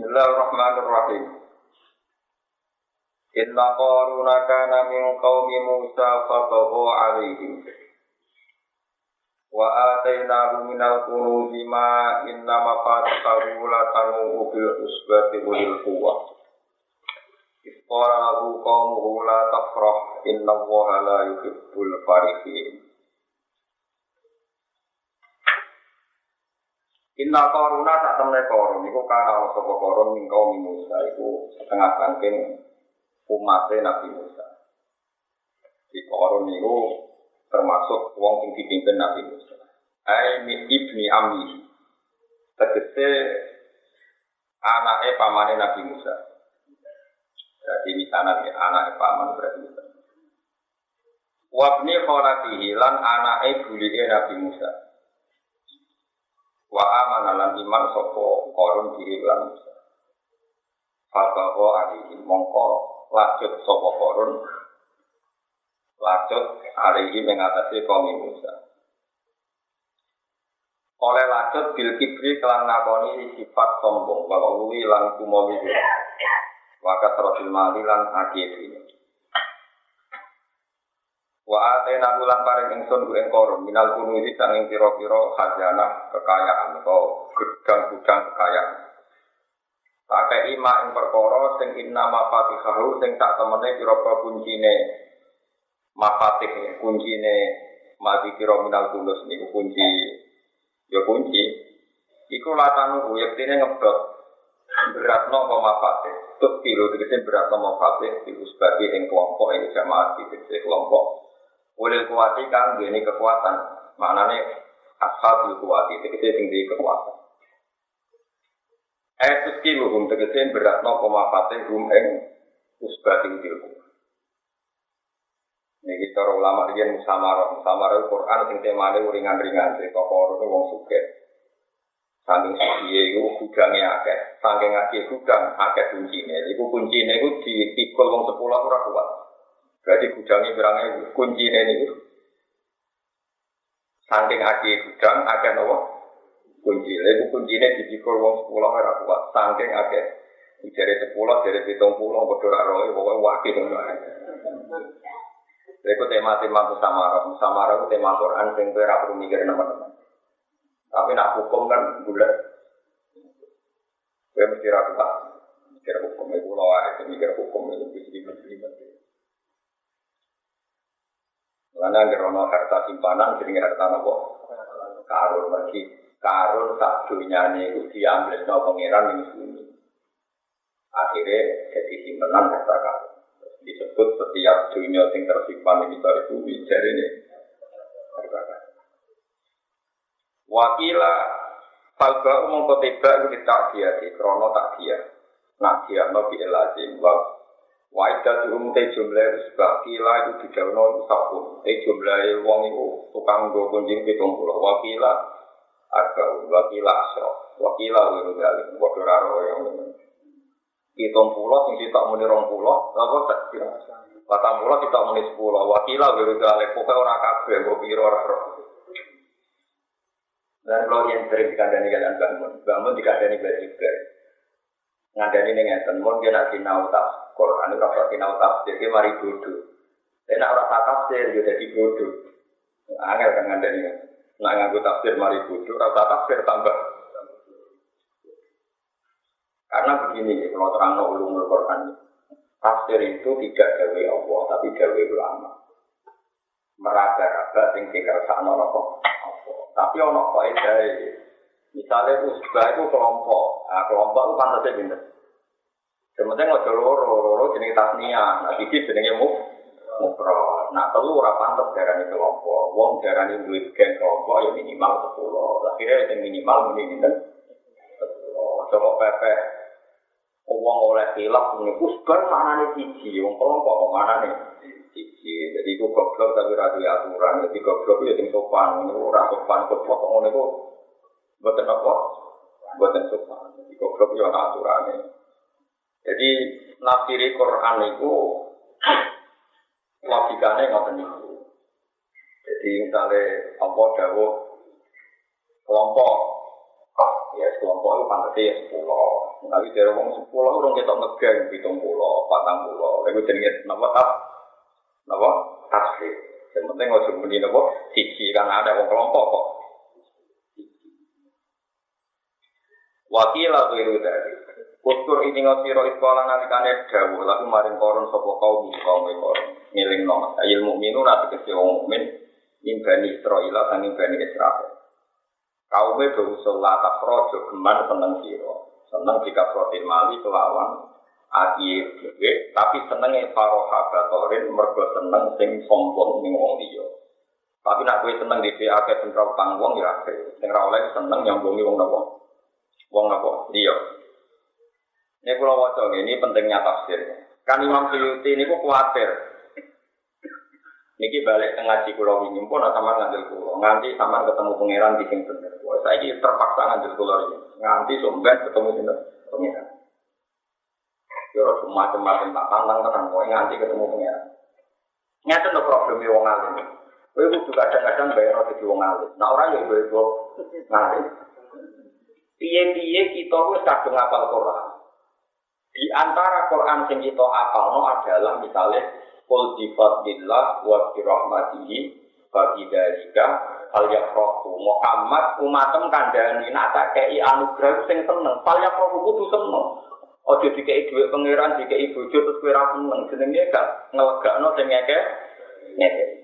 Bismillahirrahmanirrahim. Inna qaruna kana min qaumi Musa fabagha 'alaihim. Wa atainahu minal kunuzi ma inna mafatihahu latanu bil usbati ulil quwwah. Qala lahu qaumuhu la tafrah innallaha la yuhibbul farihin. Inna Qaruna sak temne Qarun iku kana sapa Qarun ning kaum Musa iku setengah saking umatnya Nabi Musa. Di Qarun iku termasuk wong sing dipimpin Nabi Musa. Ai min ibni ammi. Tegese anake pamane Nabi Musa. Jadi misalnya anake paman berarti Musa. Wabni kholatihi lan anake bulike Nabi Musa. Wa amana lan iman sapa Qarun diri lan Musa. Fabaqo alihi mongko lanjut sapa Qarun lanjut alihi mengatasi kaum Musa. Oleh lanjut bil kibri kelan ngakoni sifat sombong kalau luwi lan kumowi. Wa kasratul mali lan akeh. Wa atena bulan paring ingsun ku ing Qarun minal kunuzi sanging pira-pira khazanah kekayaan atau gudang-gudang kekayaan. Pakai ima ing perkara sing inna mafatihahu sing tak temene pira-pira kuncine mafatih kuncine mati pira minal kunuz niku kunci ya kunci iku latanu yektine ngebot beratno apa mafatih tut kilo tegese beratno mafatih iku sebagai ing kelompok ing jamaah iki kelompok oleh kuati kan ini kekuatan, maknanya asal kuati, tegese sing di kekuatan. Terus kilo hum tegese beratno pemafate hum eng usbati ilmu. Niki cara ulama riyen musamarah Quran sing temane ringan-ringan, cerita Qarun wong sugih. Saking suciye iku gudange akeh, saking akeh gudang akeh kuncine. Iku kuncine iku dipikul wong 10 ora kuat. Berarti gudangnya berangnya kunci ini. Saking aki gudang, ada nopo kunci. Lalu kunci ini dipikul wong 10 orang kuat. Saking aki dari 10, dari 70, berdua roh, pokoknya wakil. Lalu tema-tema musamarah itu tema Quran, yang saya perlu mikir teman-teman. Tapi nak hukum kan bulat. Saya mesti ragu mikir hukum itu lawan, mikir hukum itu bisa. Karena gerono harta simpanan jadi harta nopo karun lagi karun tak dunia ini diambil no pangeran ini sunyi akhirnya jadi simpanan harta karun disebut setiap dunia yang tersimpan ini dari bumi jadi ini harta karun wakila falba umum koteba itu tak dia di krono tak dia nak dia no bielazim wajah dium te jumlah sebakila itu didawono sabun. Jumlah wong itu tukang go kunjing 70. Wakila harga wakila so. Wakila wiru dalem padha karo yang 70 sing sitok muni 20 apa tak kira. 40 sitok muni 10. Wakila wiru dalem pokoke ora kabeh mbok pira ora ro. Dan kalau yang sering dikandani kalian bangun dikandani belajar. Ngandani ning ngeten mun yen nak sinau tas Quran ora sinau tafsir ki mari bodho. Nek ora tafsir yo dadi bodho. Angel kan ngandani. Nek nganggo tafsir mari bodho, ora tafsir tambah. Karena begini kalau terangno ulumul Quran. Tafsir itu tidak gawe Allah tapi gawe ulama. Meraba-raba sing dikersakno apa. Tapi ana faedahe. Misalnya usbah itu kelompok, kelompok itu pantasnya pinter. Sementara ngojo loro jenis tasnia, nah siji jenenge mufrad. Nah telu ora pantes darani kelompok. Wong darani duwe gen kelompok ya minimal 10. Akhirnya yang minimal muni pinten? 10. Coba pepe. Wong oleh khilaf muni usbah maknane siji, wong kelompok kok maknane siji. Jadi iku goblok tapi ra duwe aturan. Jadi goblok ya sing sopan, ora sopan goblok kok ngono iku boten apa? Boten sopan. Jadi goblok yo ana aturane. Jadi nafsiri Quran itu logikanya ngoten niku. Jadi misalnya apa dawuh kelompok ya kelompok itu pantasnya 10. Tapi dari wong 10 orang kita ngegeng 70, 40. Lalu jenenge napa tasbih. Yang penting ojo muni napa siji kan ada wong kelompok kok. Wakil atau itu dari Uskur ini ngosiro iskola nalikane dawuh lalu maring koron sopo kaum koron ngiling nom ilmu minu nanti kesi wong mukmin imbani Israel dan imbani Israel kaumnya berusul latak rojo geman seneng siro seneng jika protein mali kelawan akhir tapi senengnya paroha batorin mergo seneng sing sombong ning wong liya tapi nak gue seneng di akeh sing ra utang wong ya akeh sing ra oleh seneng nyambungi wong napa iya. Ini kalau wajah ini pentingnya tafsir. Kan Imam Suyuti ini kok khawatir. Niki balik ngaji pulau ini pun sama ngambil pulau. Nganti sama ketemu pangeran di sini bener. Saya ini terpaksa ngambil pulau ini. Nganti sumber ketemu di pangeran. Yo macam-macam tak tantang tenang. Kau nganti ketemu pangeran. Nyata no problemnya wong alim. Kau itu juga kadang-kadang bayar di wong alim. Nah orang yang bayar ngalim. Piye-piye kita wis kadung apal Quran. Di antara Quran sing kita apalno adalah misalnya qul bi fadlillah wa bi rahmatihi fa bidzalika fal yafrahu. Muhammad umatem kandhani nak tak kei anugerah sing seneng, fal yafrahu kudu seneng. Aja dikei dhuwit pangeran, dikei bojo terus kowe ra seneng, jenenge gak ngelegakno sing ngeke.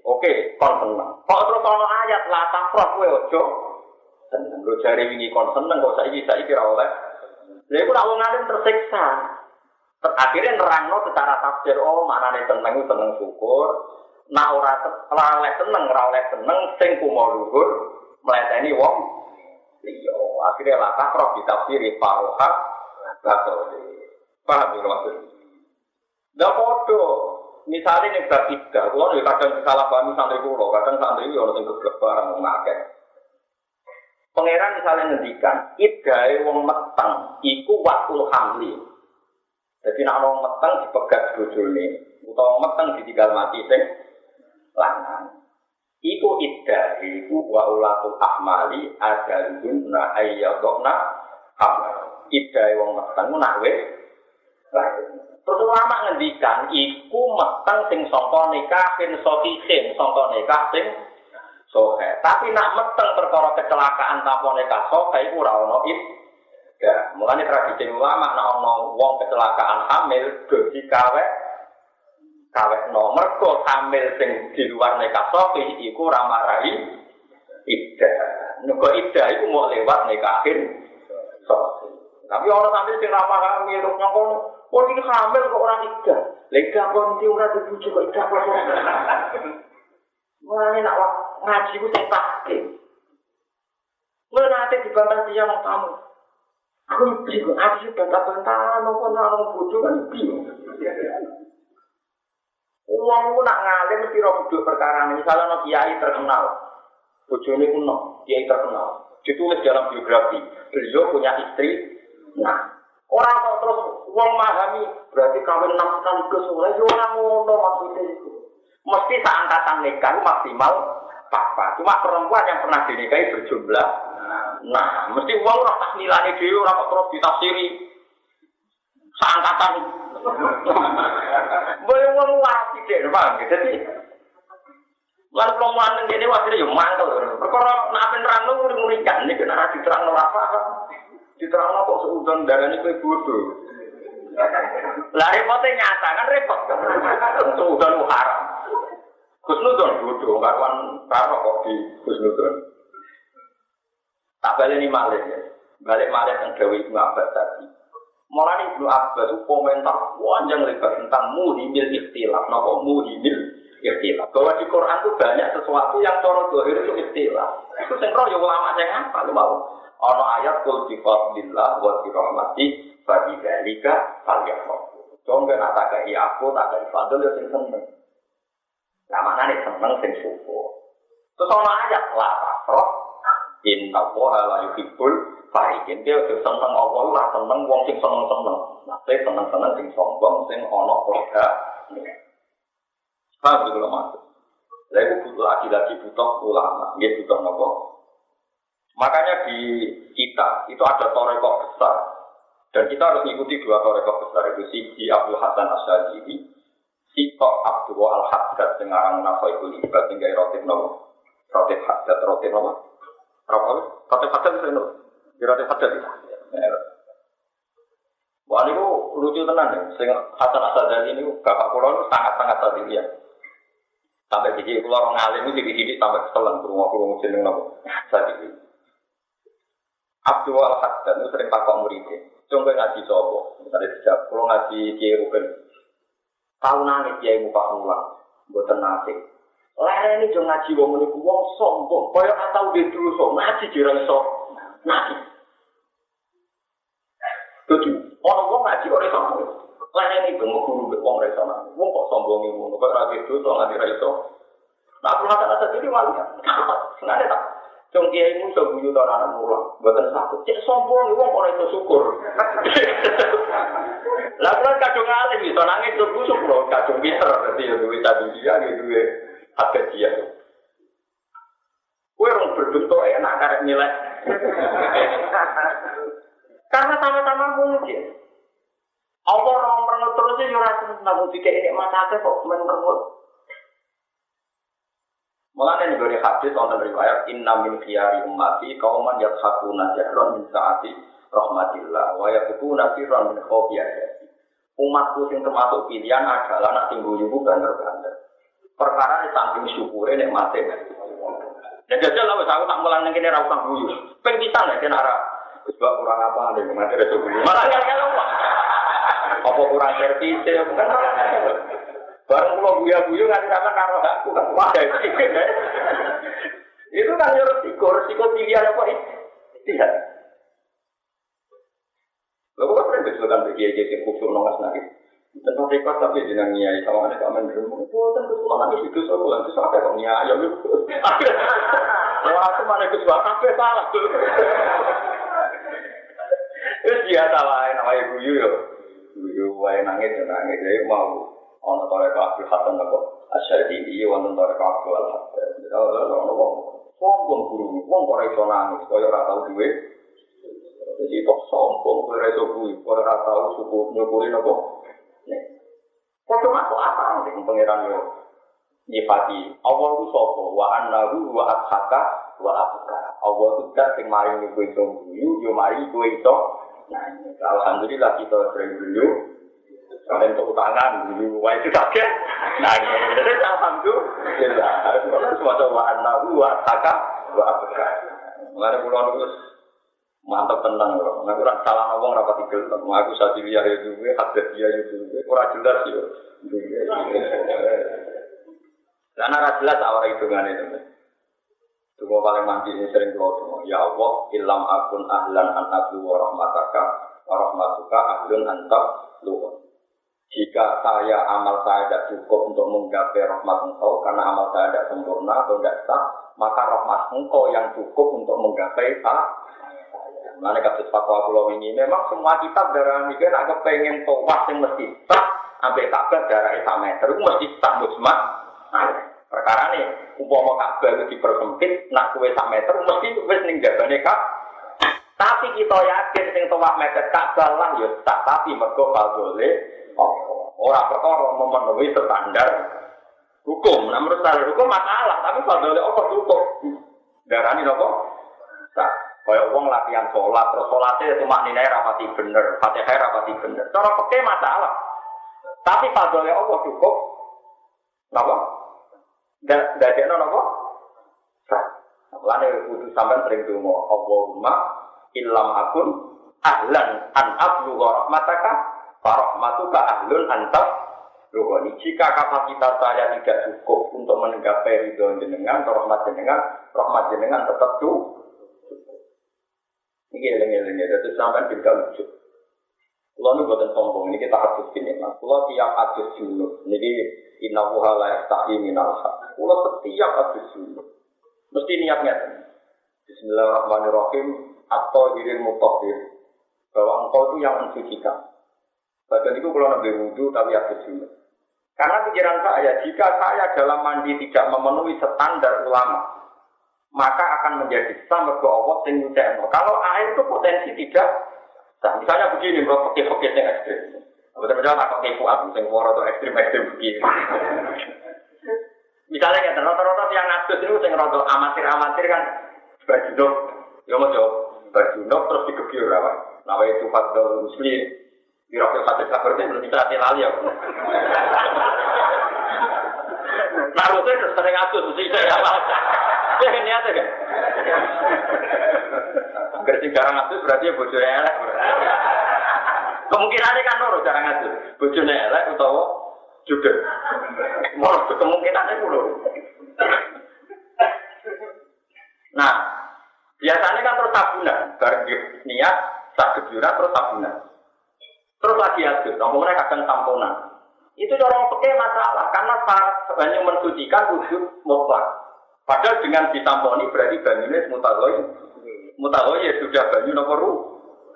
Oke, kon seneng. Kok terus ana ayat la tafrah kowe aja seneng. Lho jare wingi kon seneng kok saiki ra oleh. Lha iku nak wong alim tersiksa. Akhirnya nerangno secara tafsir maknane seneng syukur. Nak ora oleh seneng sing kumo luhur mleteni wong liya. Akhirnya la takroh ditafsiri faroha batul. Paham ya maksud? Lah padha misale nek bab idah, kulo kadang salah paham santri kulo, kadang santri yo ono sing geblek barang ngakeh. Pangeran misalnya ngendikan, idhae wong meteng iku waktul hamli. Jadi nek wong meteng dipegat bojone, utawa meteng ditinggal mati sing lanang. Iku idhae iku wa ulatul ahmali adalun na ayyadna hamla. Idhae wong meteng nak wis terus ulama ngendikan iku meteng sing sangka nikahin sokisin, sangka nikah sing sohe. Tapi nak meteng perkara kecelakaan tanpa nikah sohe iku ora ono iddah. Mulane tradisi ulama nak ono wong kecelakaan hamil dadi kawek nomor kok hamil sing di luar nikah sohe iku ora marai iddah. Nek iddah iku mau lewat nikahin sohe. Tapi orang sambil sing ramah hamil terus ngomong, "Oh iki hamil kok ora iddah." Lha iddah kok ndi ora dibujuk kok iddah kok. Mulane nak ngaji ku sing pasti. Mulane dibantah dia mau tamu. Aku bingung, aku bantah-bantahan apa nang bojo kan bingung. Uang ku nak ngalim mesti ro duduk perkara misalnya ono kiai terkenal. Bojone kuno, kiai terkenal. Ditulis dalam biografi, beliau punya istri. Nah, orang kok terus uang memahami berarti kawin 6 sekaligus mulai orang ngono maksudnya itu. Mesti seangkatan nikah maksimal papa. Cuma perempuan yang pernah dinikahi berjumlah. Nah, mesti uang orang tak nilai dhewe ora kok terus ditafsiri seangkatan. Boleh uang waras tidak, Bang. Jadi lan perempuan ngene wae yo mantel. Perkara nek apen nerangno ngurikan nek ora diterangno ora paham. Diterangno kok seudon darane kowe bodoh. Lah repote nyata kan repot kan. Seudon haram. Kusnudon bodoh karuan karo kok di Kusnudon. Tak baleni malih ya. Balik malih teng Dewi Ibnu Abbas tadi. Mulane Ibnu Abbas komentar panjang lebar tentang muhimil ikhtilaf. Napa muhimil ikhtilaf? Bahwa di Quran itu banyak sesuatu yang cara zahir itu ikhtilaf. Itu sing roh yo ulama sing apa lu mau. Ana ayat qul bi fadlillah wa bi rahmati fa bidzalika falyafrahu. Dongga nak tak kei aku tak kei fadl yo sing seneng. Lah maknane seneng sing syukur. Terus ana ayat la tafrah inna allaha la yuhibbul farihin. Dia seneng Allah ora seneng wong sing seneng-seneng. Nah, seneng-seneng sing sombong sing ana proga. Paham juga maksud. Lalu butuh lagi-lagi butuh ulama. Dia butuh nopo. Makanya di kita itu ada torekok besar dan kita harus mengikuti dua torekok besar itu si Abdul Hasan Asy'ari, si Abdul Al Haddad yang ngarang Nafaikul Ibad tinggal Rotib Nawawi, Rotib Haddad, Rotib Nawawi, Rotib Haddad itu no, Rotib Haddad itu. Wah ini lucu tenan ya, sehingga Hasan Asy'ari ini bapak pulau sangat-sangat tadi ya. Sampai di pulau orang alim itu di sampai keselan kurung jeneng nopo tadi. Abdul Al-Haddad itu sering takut muridnya. Coba ngaji sopo, misalnya dijawab. Kalau ngaji Kiai Rugen, tahu nangis Kiai Muka Mulang, buatan nasi. Lain ini jangan ngaji wong menipu wong sombong. Kaya atau dia dulu sok ngaji jirang sok ngaji. Tujuh, orang wong ngaji orang sombong. Lain ini jangan guru wong resona. Wong kok sombong ibu, kok rakyat dulu sok ngaji raiso. Nah, aku rasa jadi malu ya. Sengaja tak. Cung kiai mu iso guyu ta anak mulang, mboten sakit. Cek sombong wong ora iso syukur. Lah kula kadung alim iso nangis tuku syukur, kadung pinter dadi yo duwe tadi dia duwe hak dia. Kowe rong berbentuk enak karek nilai. Karena sama-sama mungkin. Apa orang merengut terus yo ora seneng dikek nek matake kok merengut. Mulanya nih dari hadis wonten riwayat inna min khiyari ummati qauman yathakuna jahran min saati rahmatillah wa yaquna sirran min khawfiyah. Umatku sing termasuk pilihan adalah nak tinggu yubu banter-banter. Perkara ini samping syukure nek mate. Dan jajal lah aku tak mulang ning kene ra usah guyu. Ping pisan nek kena ra wis bak kurang apa nek mate ra guyu. Malah kan apa kurang servis ya bukan. Barang pulau buya-buya nggak sama karo aku kan wadah itu kan resiko pilihan apa itu tidak. Lalu apa yang disebutkan bagi yang khusus nongas nanti tentang rekod tapi jenang niai sama ada kamen dulu itu tentu pulang nanti itu soal itu apa kok niai ya itu aku mana kesukaan apa salah tuh itu dia salah namanya buyu wae nangis jadi mau ono toreko Abdul Hasan apa Asy'ari wonten toreko Abdul Hasan. Ono sombong guru, wong ora iso nangis, kaya ora tau duwe. Jadi kok sombong ora iso kuwi, ora tau syukur nyukuri napa. Nek padha masuk apa sing pangeran yo nyifati. Allah ku sapa? Wa annahu wa athaka wa abka. Allah ku dak sing mari kowe iso guyu, yo mari kowe iso. Nah, alhamdulillah kita sering guyu. Kalian untuk utangan, wah itu sakit. Nah, jadi alhamdulillah. Harus semua cobaan nahu, taka, apa? Mengenai pulau itu mantap tenang loh. Nggak kurang salah ngomong rapat tiga. Aku saat ini ya itu, hadir dia itu, kurang jelas sih. Karena jelas awal hitungan itu. Semua paling mandi ini sering keluar. Ya Allah, ilam akun ahlan an abdu wa rahmatuka ahlun antak luhur. Jika amal saya tidak cukup untuk menggapai rahmat engkau karena amal saya tidak sempurna atau tidak sah, maka rahmat engkau yang cukup untuk menggapai saya. Mana kasus fatwa pulau ini memang semua kitab darah ini nak kepengen tawaf yang mesti sah, ambil Ka'bah darah 1 meter itu mesti sah musma. Nah, perkara ini umpama Ka'bah itu dipersempit, nak kue 1 meter mesti wis ning jabane Ka'bah. Tapi kita yakin sing tawaf meter Ka'bah lah ya sah, tapi mergo fadhole orang perkara memenuhi standar hukum. Nah, menurut standar hukum masalah, tapi kalau oleh Allah cukup. Darani apa? Nah, kalau orang latihan sholat, terus sholatnya cuma nilai rapati bener, fatihah rapati bener. Cara pakai masalah. Tapi kalau oleh Allah cukup. Kenapa? Tidak ada apa? Nah, lalu kudu sampean sering donga, Allahumma illam akun ahlan an ablugha rahmataka Farahmatuka ahlun antab Luhani. Jika kapasitas saya tidak cukup untuk menggapai ridho jenengan, rahmat jenengan tetap cukup. Ini lengi-lengi, itu sampai tidak lucu. Kalau ini buatan sombong, ini kita harus gini. Kalau tiap adus junub, ini inna wuha la yastahi minal haq. Kalau setiap adus junub, mesti niatnya. Bismillahirrahmanirrahim. Atau hirir mutahhir. Bahwa engkau itu yang mensucikan. Bagian itu kalau nabi wudu tapi ada junub. Karena pikiran saya, jika saya dalam mandi tidak memenuhi standar ulama, maka akan menjadi sah mergo Allah sing nyucekno. Kalau air itu potensi tidak sah. Misalnya begini, bro, pakai yang ekstrim. Betul-betul tak pakai kuat, sing waro atau ekstrim begini. Misalnya kan rata-rata yang ngadus itu sing rada amatir kan bajunok, ya mau jawab bajunok terus digebyur apa? Nawa itu fadl muslim, dirokil hadis kabarnya belum bisa lali ya. Naruto itu sering ngadus, mesti saya apa? Ya kan niatnya kan? Agar sing jarang ngadus berarti bojone elek. Kemungkinannya kan loro jarang ngadus, bojone elek utawa juga. Mau kemungkinannya dulu. Nah, biasanya kan terus tabunan, bareng niat, sak kejuran terus tabunan. Terus lagi adus, ngomongnya kadang tamponan. Itu orang pakai masalah, karena syarat banyu mensucikan wujud mutlak. Padahal dengan ditamponi berarti banyunya mutaghayir ya sudah banyu nomor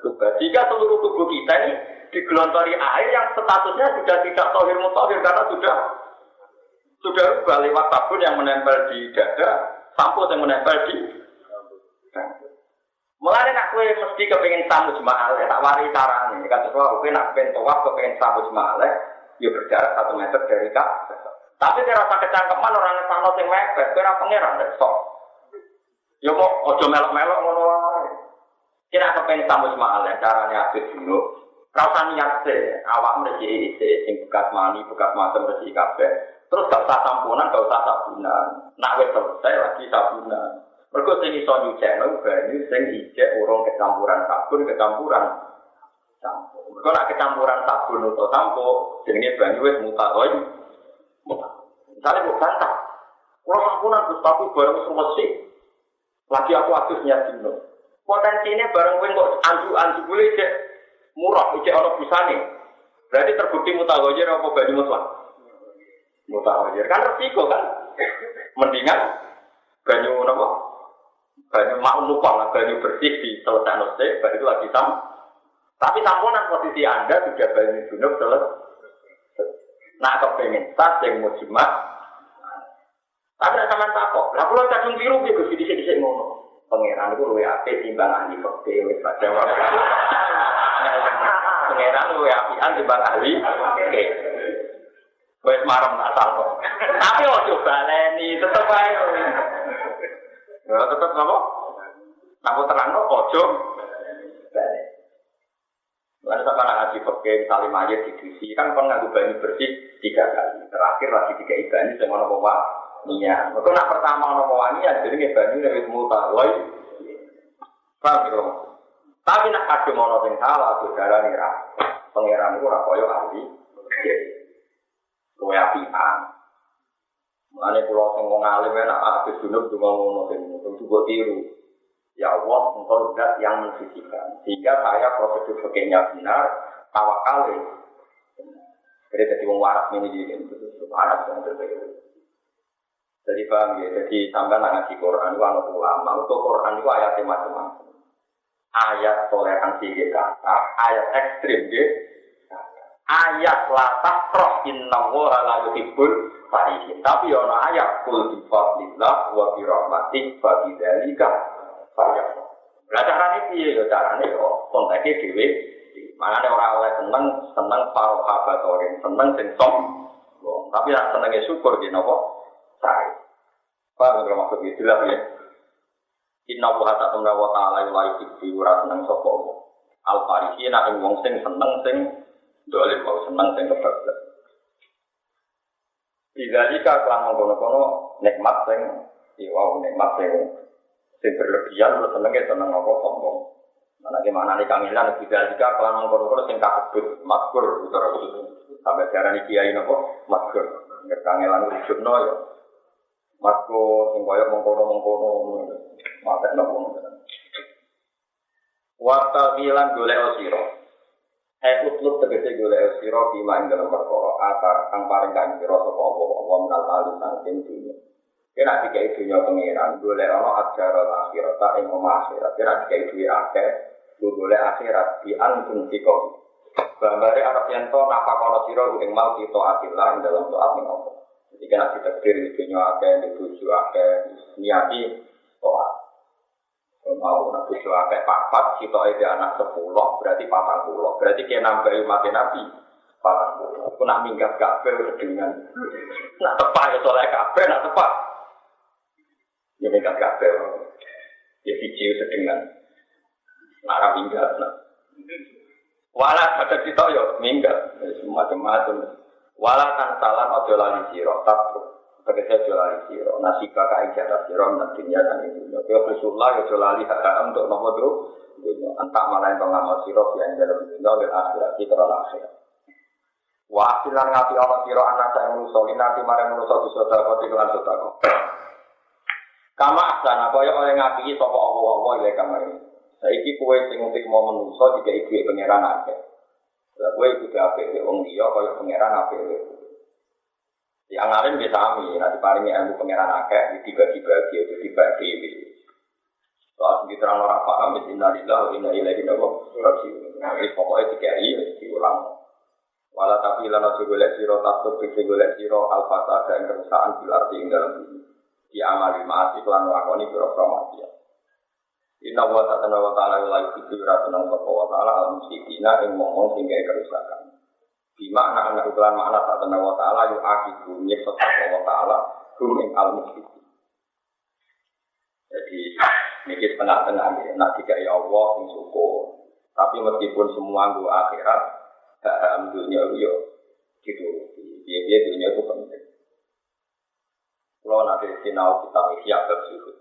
rubah. Jika seluruh tubuh kita ini digelontori air yang statusnya sudah tidak tohir mutahhir karena sudah rubah lewat sabun yang menempel di dada, sampo yang menempel di mulai nak kue mesti kepengen samu jemaah, tak wari carane. Kata soal kue nak pengen tawaf kepengen samu jemaah, ya berjarak 1 meter dari kak. Tapi kira rasa kecangkeman orang ngesano sing mepet, kira pangeran dek sok. Ya mau ojo melok-melok ngono wae. Kira kepengen samu jemaah, carane apik dulu. Rasa niat se, awak mrejeki sing bekas mani, bekas macam mrejeki kabeh. Terus gak usah tamponan, gak usah sabunan. Nak wis selesai lagi sabunan. Mergo sing iso nyucekno banyu sing ijek urung kecampuran sabun, kecampuran sampo. Mergo nek kecampuran sabun utawa sampo, jenenge banyu wis mutaghayir. Misalnya kok bantah. Kalau sampunan Gus tapi bareng semesti. Lagi aku adusnya dino. Potensinya bareng kowe kok anju-anju boleh cek murah, cek ana busane. Berarti terbukti mutaghayir apa banyu mutlak? Mutaghayir kan resiko kan. Mendingan banyu napa? Banyu maklum banyu bersih di selesai baru itu lagi sam. Tapi samponan posisi Anda sudah banyu junub selesai. Nak kepengen tas yang mau jemaah. Tapi nak sampean takok. Lah kula kadung biru iki Gus dhisik-dhisik ngono. Pangeran iku luwih apik timbang ahli fikih wis padha wae. Pangeran luwih apian timbang ahli fikih. Wis marem tak salto. Tapi ojo baleni tetep ae. Ya tetep napa? Napa terangno ojo baleni. Lalu sampai ngaji pakai misalnya mayat di distribusi kan kon nganggo banyu bersih 3 kali. Terakhir lagi 3 banyu sing ono apa niat. Mergo nak pertama ono apa niat jenenge banyu wis mutaghayir. Paham ya? Tapi nak kadung ono sing salah darane ra. Pangeran iku ora koyo ahli. Kowe apian. Mulane kula sing wong alim nek habis junub cuma ngono sing mbok tiru. Ya Allah, engkau zat yang mensucikan. Sehingga saya prosedur fikihnya benar, tawakal. Jadi jadi wong waras ini gitu, waras yang terbaik. Jadi paham ya, jadi sampai ngaji Quran itu anak ulama. Untuk Quran itu ayatnya macam-macam. Ayat toleransi kita, ayat ekstrim gitu. Ayat latah roh inna wa la yuhibbul farihin. Tapi ono ayat kul bi fadlillah wa bi rahmatih fa bidzalika banyak. Lah carane piye yo carane yo konteke dhewe. Manane ora oleh seneng paro kabatorin, seneng sing som. Tapi nek senenge syukur ki napa? Sae. Paham karo maksud iki jelas ya. Inna wa ta'ala la yuhibbu ora seneng sapa. Al-farihina ing wong sing seneng sing dolim mau seneng sing kebablas. Bidzalika kelan ngono-ngono nikmat sing nikmat sing berlebihan terus seneng apa sombong. Mana gimana nih kangenan bidzalika kelan ngono-ngono sing kabut makbur utara itu. Sampai diarani kiai napa makbur. Kangenan wujudno ya. Makko sing koyo mengkono-mengkono mate nopo. Wa taqilan golek sira. Utlub tegese golek sira bima ing dalam perkara akar kang paring kan sira sapa apa menal kali saking dunya. Kena dikai dunya pengiran golek ana ajaran akhirat ta ing akhirat. Kena dikai duwe akeh golek akhirat di antum tiko. Bambare arep yen to napa kono sira ing mal kita akhirah ing dalam taat ning apa. Jadi kena ditakdir di dunya akeh di bojo akeh niati Mau nabi doa kayak papat, kita ada anak 10, berarti 40. Berarti kayak nambahi mati nabi 40. Aku nak minggat kabeh dengan nak tepat ya soleh kabeh, nak tepat. Ya minggat kabeh. Ya video sedengan. Nak minggat. Walau ada kita yo minggat, macam-macam. Walau tan salam ojo lali siro, tak tegese ojo lali siro. Nasib kakak ijazah siro nantinya dan itu. Yo Rasulullah ojo lali haram untuk nomor tu. Entah mana yang pengamal siro yang dalam dunia dan akhirat kita akhirat. Wasilan ngati Allah siro anak saya menusolin nanti mari menusol sudah kau tiklan sudah kau. Kama asana kau yang oleh ngati sopo Allah ilai kamari. Saiki kowe sing mau menungso jika ibu pangeran akeh. Lah kowe kudu apik wong liya kaya pangeran apik. Yang alim bisa sami, nek diparingi ilmu pangeran akeh dibagi-bagi itu dibagi. Soal diterang ora paham innalillahi wa inna ilaihi raji'un. Wis pokoke dikai wis diulang. Wala tapi lan aja golek sira takut iki golek sira al-fasad dan kerusakan bil arti ing dalam bumi. Di amali mati lan lakoni pira-pira maksiat. Inna wa ta'ala la yuhibbu rabbana wa ta'ala al-musyrikina ing ngomong sing gawe kerusakan. Di makna ana uklan makna ta'ala wa ta'ala yu akibu nyekso wa ta'ala kum ing al-musyrikin. Jadi niki tengah-tengah ya, nak dikai Allah sing syukur. Tapi meskipun semua nggo akhirat, hak dunia yo gitu. Dia dunia itu penting. Kalau nanti sinau kita siap bersyukur.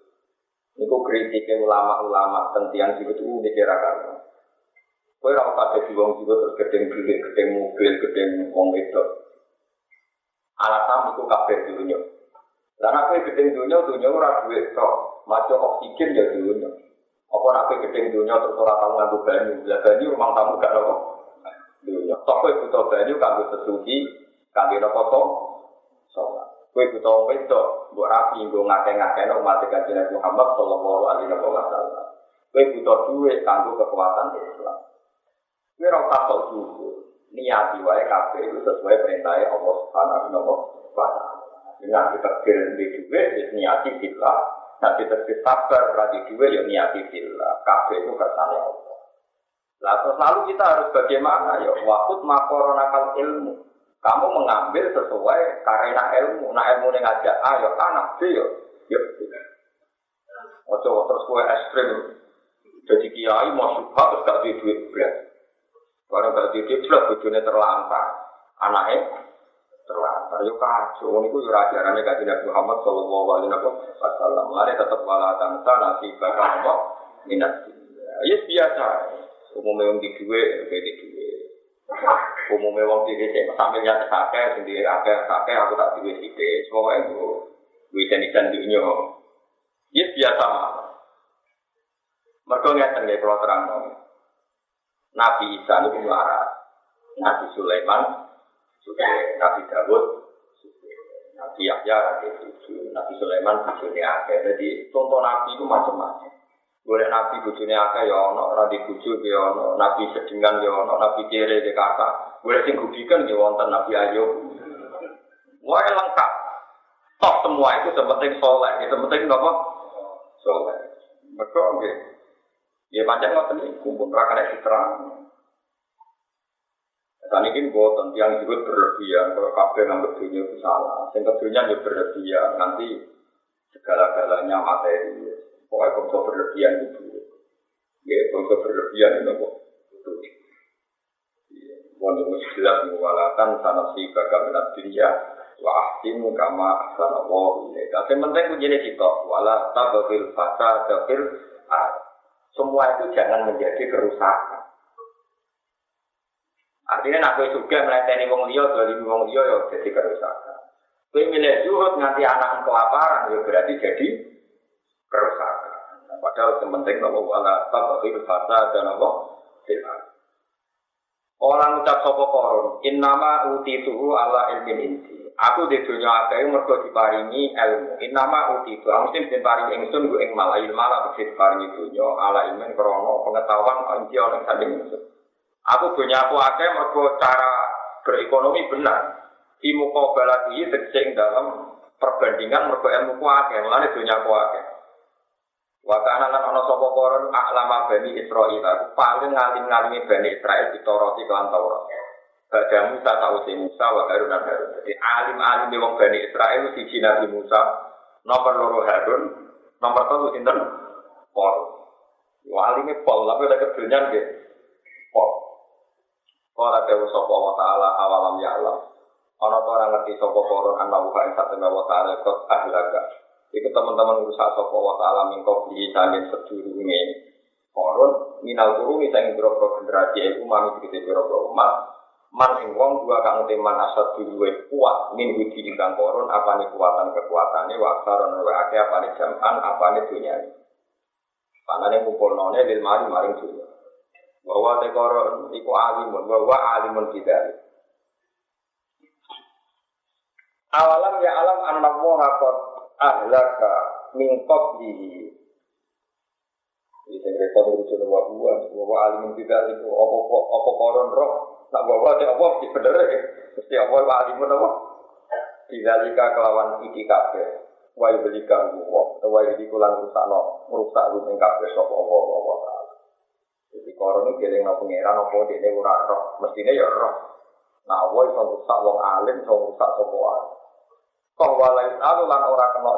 Niku kritiknya ulama-ulama tentiang juga itu dikirakan. Kau orang pada diwong juga terus gedeng mobil, gedeng wong itu. Alasan itu kabeh dunia. Karena kau gedeng dunia ora duit tok, macam oksigen ya dunia. Apa nak gedeng dunia terus orang tamu nganggo banyu, banyu rumah tamu gak nopo. Dunia. Tok kau butuh banyu kanggo sesuci, kanggo nopo sholat. Kowe butuh wedok, mbok rapi nggo ngakeh-ngakehno umat Kanjeng Muhammad sallallahu alaihi wasallam. Kowe butuh duit kanggo kekuatan Islam. Kowe ora usah dulu. Niati wae kabeh itu sesuai perintah Allah Subhanahu wa taala. Dengan kita kirim di duit, wis niati billah. Nek kita sabar ra di duit ya niati billah. Kabeh itu kersane Allah. Lah terus lalu kita harus bagaimana ya? Waqut maqaronakal ilmu. Kamu mengambil sesuai karena ilmu. Nah ilmu yang ngajak A, ya anak B, ya. Ojo terus kue ekstrim. Jadi kiai mau subhat terus gak di duit berat. Kalau gak di duit berat, bujurnya terlantar. Anaknya terlantar. Ya kacau. Ini itu ajarannya Kanjeng Nabi Muhammad sallallahu alaihi wasallam. Mulanya tetap wala tansa nasibah Allah minat. Ya biasa. Umumnya yang di duit, di duit. Umumnya wong dhewe sing sampeyan kesake sendiri akeh aku tak duwe sithik. Pokoke nggo wisen-wisen dunya. Ya biasa. Mergo ngeten nggih kula terangno. Nabi Isa niku melarat. Nabi Sulaiman sudah Nabi Daud Nabi Yahya Nabi Sulaiman bojone akeh. Jadi contoh nabi itu macam-macam. Boleh nabi bojone akeh ya ana, ora di bojo ya ana, nabi sedengan ya ana, nabi kere ya kakak. Boleh sing gudikan ya wonten Nabi Ayub. Wae lengkap. Tok semua itu sepenting saleh, itu penting napa? Saleh. Betul nggih. Ya pancen ngoten iki kumpul ra kena diterang. Saat ini boten yang disebut berlebihan, kalau kabeh nganggep dunia itu salah. Yang keduanya juga berlebihan, nanti segala-galanya materi. Pokoknya bangsa berlebihan itu. Ya, bangsa berlebihan itu kok. Itu. Wanda musyilah mengualakan sanasi bagaimana dunia. Wa ahsimu kama ahsanallahu ilaika. Yang penting kuncinya kita. Wala tabghil fasada fil ardh. Semua itu jangan menjadi kerusakan. Artinya nak kowe sugih mleteni wong liya, dolimi wong liya ya dadi kerusakan. Kowe milih zuhud nganti anak kelaparan ya berarti jadi kerusakan. Nah, padahal yang penting bahwa wala tabghil fasada dan apa? Orang ucap sapa koron, innama utituhu ala ilmin inti. Aku di dunia akeh mergo diparingi ilmu. Innama utitu, mesti diparingi ingsun go ing malah ilmala diparingi dunya ala ilmin krana pengetahuan inti ana ing ingsun. Aku dunia aku akeh mergo cara berekonomi benar. Di muqabalati tegese ing dalam perbandingan mergo ilmu ku akeh, mulane dunia aku akeh. Wa kana lan ana sapa koron aklama Bani Israil aku paling ngalim-ngalimi Bani Israil ditoroti kelan Taurat. Badha Musa sause Musa wa Harun lan Harun. Dadi alim-alim wong Bani Israil siji Nabi Musa, nomor loro Harun, nomor 3 sinten? Pol. Yo alime pol, tapi ada kedunyan nggih. Pol. Ora dewe sapa wa taala awalam ya Allah. Ana ta ora ngerti sapa koron ana wa ing satene wa taala kok ahlaga. Iku teman-teman rusak sapa wa taala mingko di saking sedurunge koron minal kuruni sing boro generasi iku manut iki boro umat. Man ing wong dua kang teman asat duwe kuat min wiji ingkang koron apane kekuatane wa karon wa akeh apane jaman apane dunyane. Panane kumpulnone lil maring dunya. Bahwa tekoron iku alimun bahwa alimun tidak. Awalam ya alam annahu haqat ahlaka min qablihi. Ini rekor itu bahwa alimun tidak itu apa koron roh. Tak bawa ada apa di bener ya. Mesti apa alimun apa? Dilalika kelawan iki kabeh. Wa yulika wa wa dikulang rusak rumeng kabeh sapa apa taala. Jadi koron iki eling nang pangeran apa dene ora roh, mestine ya roh. Nah, wa iso rusak wong alim, iso rusak sapa wae. Kok walai alu lan ora kena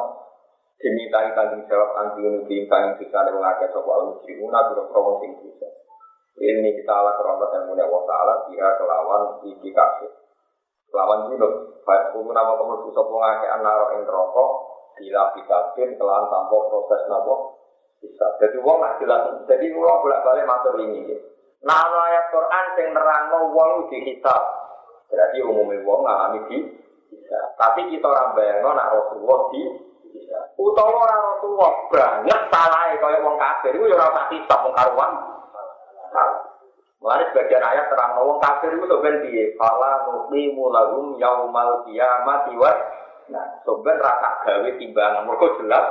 dimintai tanggung jawab anti kang disane wong akeh sapa al-muslimuna durung sing bisa. Ini kita ala kerana dan mulia wa ta'ala dia kelawan iki kasih kelawan junub baik pun nama kamu susah pengake anaro yang rokok bila pisahin kelawan tanpa proses nabo bisa jadi wong nak jelas jadi wong bolak-balik matur ini nama ayat Quran yang nerangno wong dihisab berarti umumnya wong ngalami di bisa tapi kita orang bayangno nak Rasulullah di bisa utawa orang Rasulullah banget salah kaya wong kafir itu ya ora tak hisab wong karuan. Mulane sebagian ayat terang wong kafir itu sampeyan piye? Fala nuqimu lahum yaumal qiyamati wa nah, sampeyan rasa gawe timbangan mergo jelas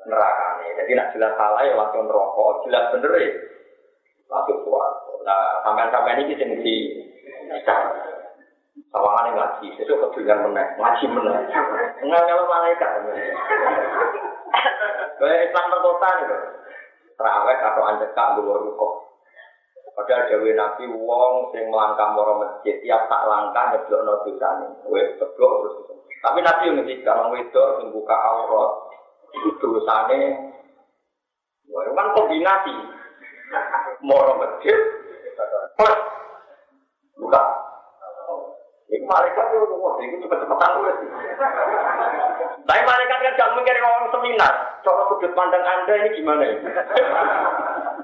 nerakane. Jadi nak jelas salah ya langsung neraka, jelas bener ya langsung swarga. Nah, sampean-sampean iki sing di sawangane ngaji, sesuk kedulian meneh, ngaji meneh. Ngalo malaikat. Kayak Islam perkotaan itu. Terawih atau anjekak nggo rukuk. Padahal dewe Nabi wong sing melangkah maro masjid tiap tak langkah nyeblokno dosane. Wis ceblok terus. Tapi Nabi yo ngendikan wong wedok sing buka aurat dosane kan kombinasi. Maro masjid plus buka. Iku malaikat yo ngomong iku cepet-cepetan wis. Tapi malaikat kan gak mikir orang seminar. Cara sudut pandang Anda ini gimana ya?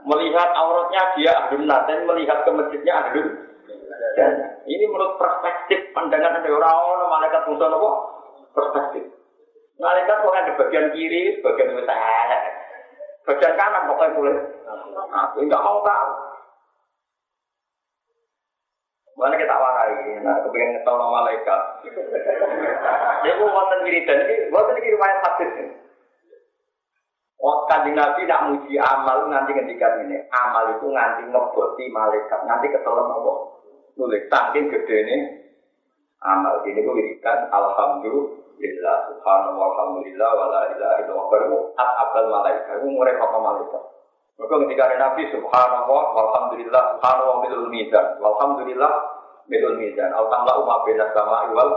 Melihat auratnya dia ahlun dan melihat ke masjidnya ahlun. Ini menurut perspektif pandangan Anda orang malaikat musuh apa? Perspektif. Malaikat kok ada bagian kiri, bagian utara. Bagian kanan pokoknya boleh. Aku enggak mau tahu. Mana kita warai, nah kepengen ngetahu nama malaikat. Jadi aku wonten wiridan ini, wonten iki riwayat hadis ini. Kanjeng Nabi nak muji amal nganti ngendikan ini, amal itu nganti ngeboti malaikat, nanti ketelan apa? Nulis saking gedene amal ini ku wiridan alhamdulillah subhanallah walhamdulillah wala ilaha illallah abal malaikat, ku ngurep apa malaikat. Maka ketika Nabi subhanallah walhamdulillah subhanallah milul mizan walhamdulillah milul mizan al-tamla umma bainas sama'i wal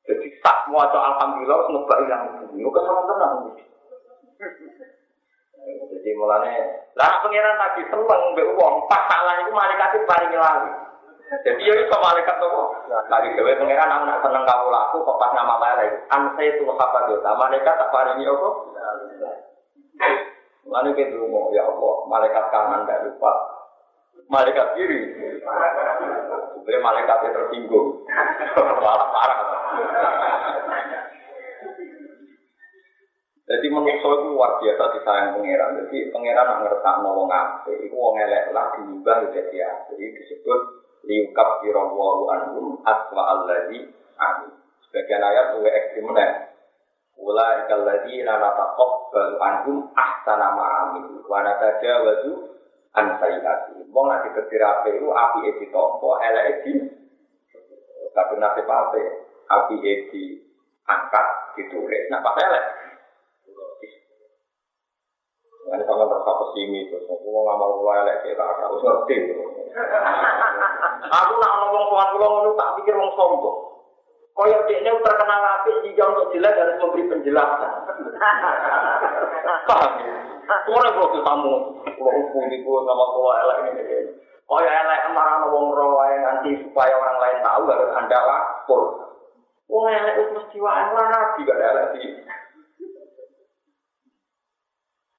jadi sak maca alhamdulillah ngebak ilang bumi kok sama tenang. Jadi mulane lah pangeran Nabi seneng mbek wong pas salah iku malaikat paring lali. Jadi yo iso malaikat to kok. Kali dhewe pangeran aku nak seneng kawulaku kok pas nama malaikat ansai tu kapadot malaikat tak paringi apa? Lalu kita ngomong, ya Allah, malaikat kanan tidak lupa, malaikat kiri, supaya malaikatnya tersinggung, parah. Jadi manusia itu luar biasa disayang pangeran. Jadi pangeran nak ngertak nolong apa, itu wong elek lah diubah jadi apa. Jadi disebut liukab dirawwahu anhum aswa alladhi amin. Sebagian ayat luwe ekstrim meneh. Ula ikal ladzi la taqabbal anhum ahsana ma amil wa natajawazu an sayyiati. Wong nek dikira-kira itu apike ditampa, eleke di kadung nasib apike diangkat ditulis. Nah, pas elek Ini sama terus pesimis terus. Aku ngamal kula elek sik tak harus ngerti. Aku nak ngomong soal kula ngono tak pikir wong sombong. Kaya dekne terkenal apik jika untuk jelas harus memberi penjelasan. Paham ya? Ora kok tamu. Kula hubungi kula sama kula elek ini. Kaya elek marane wong ro wae nanti supaya orang lain tahu harus Anda lapor. Wong elek wis mesti wae ora nabi gak elek iki.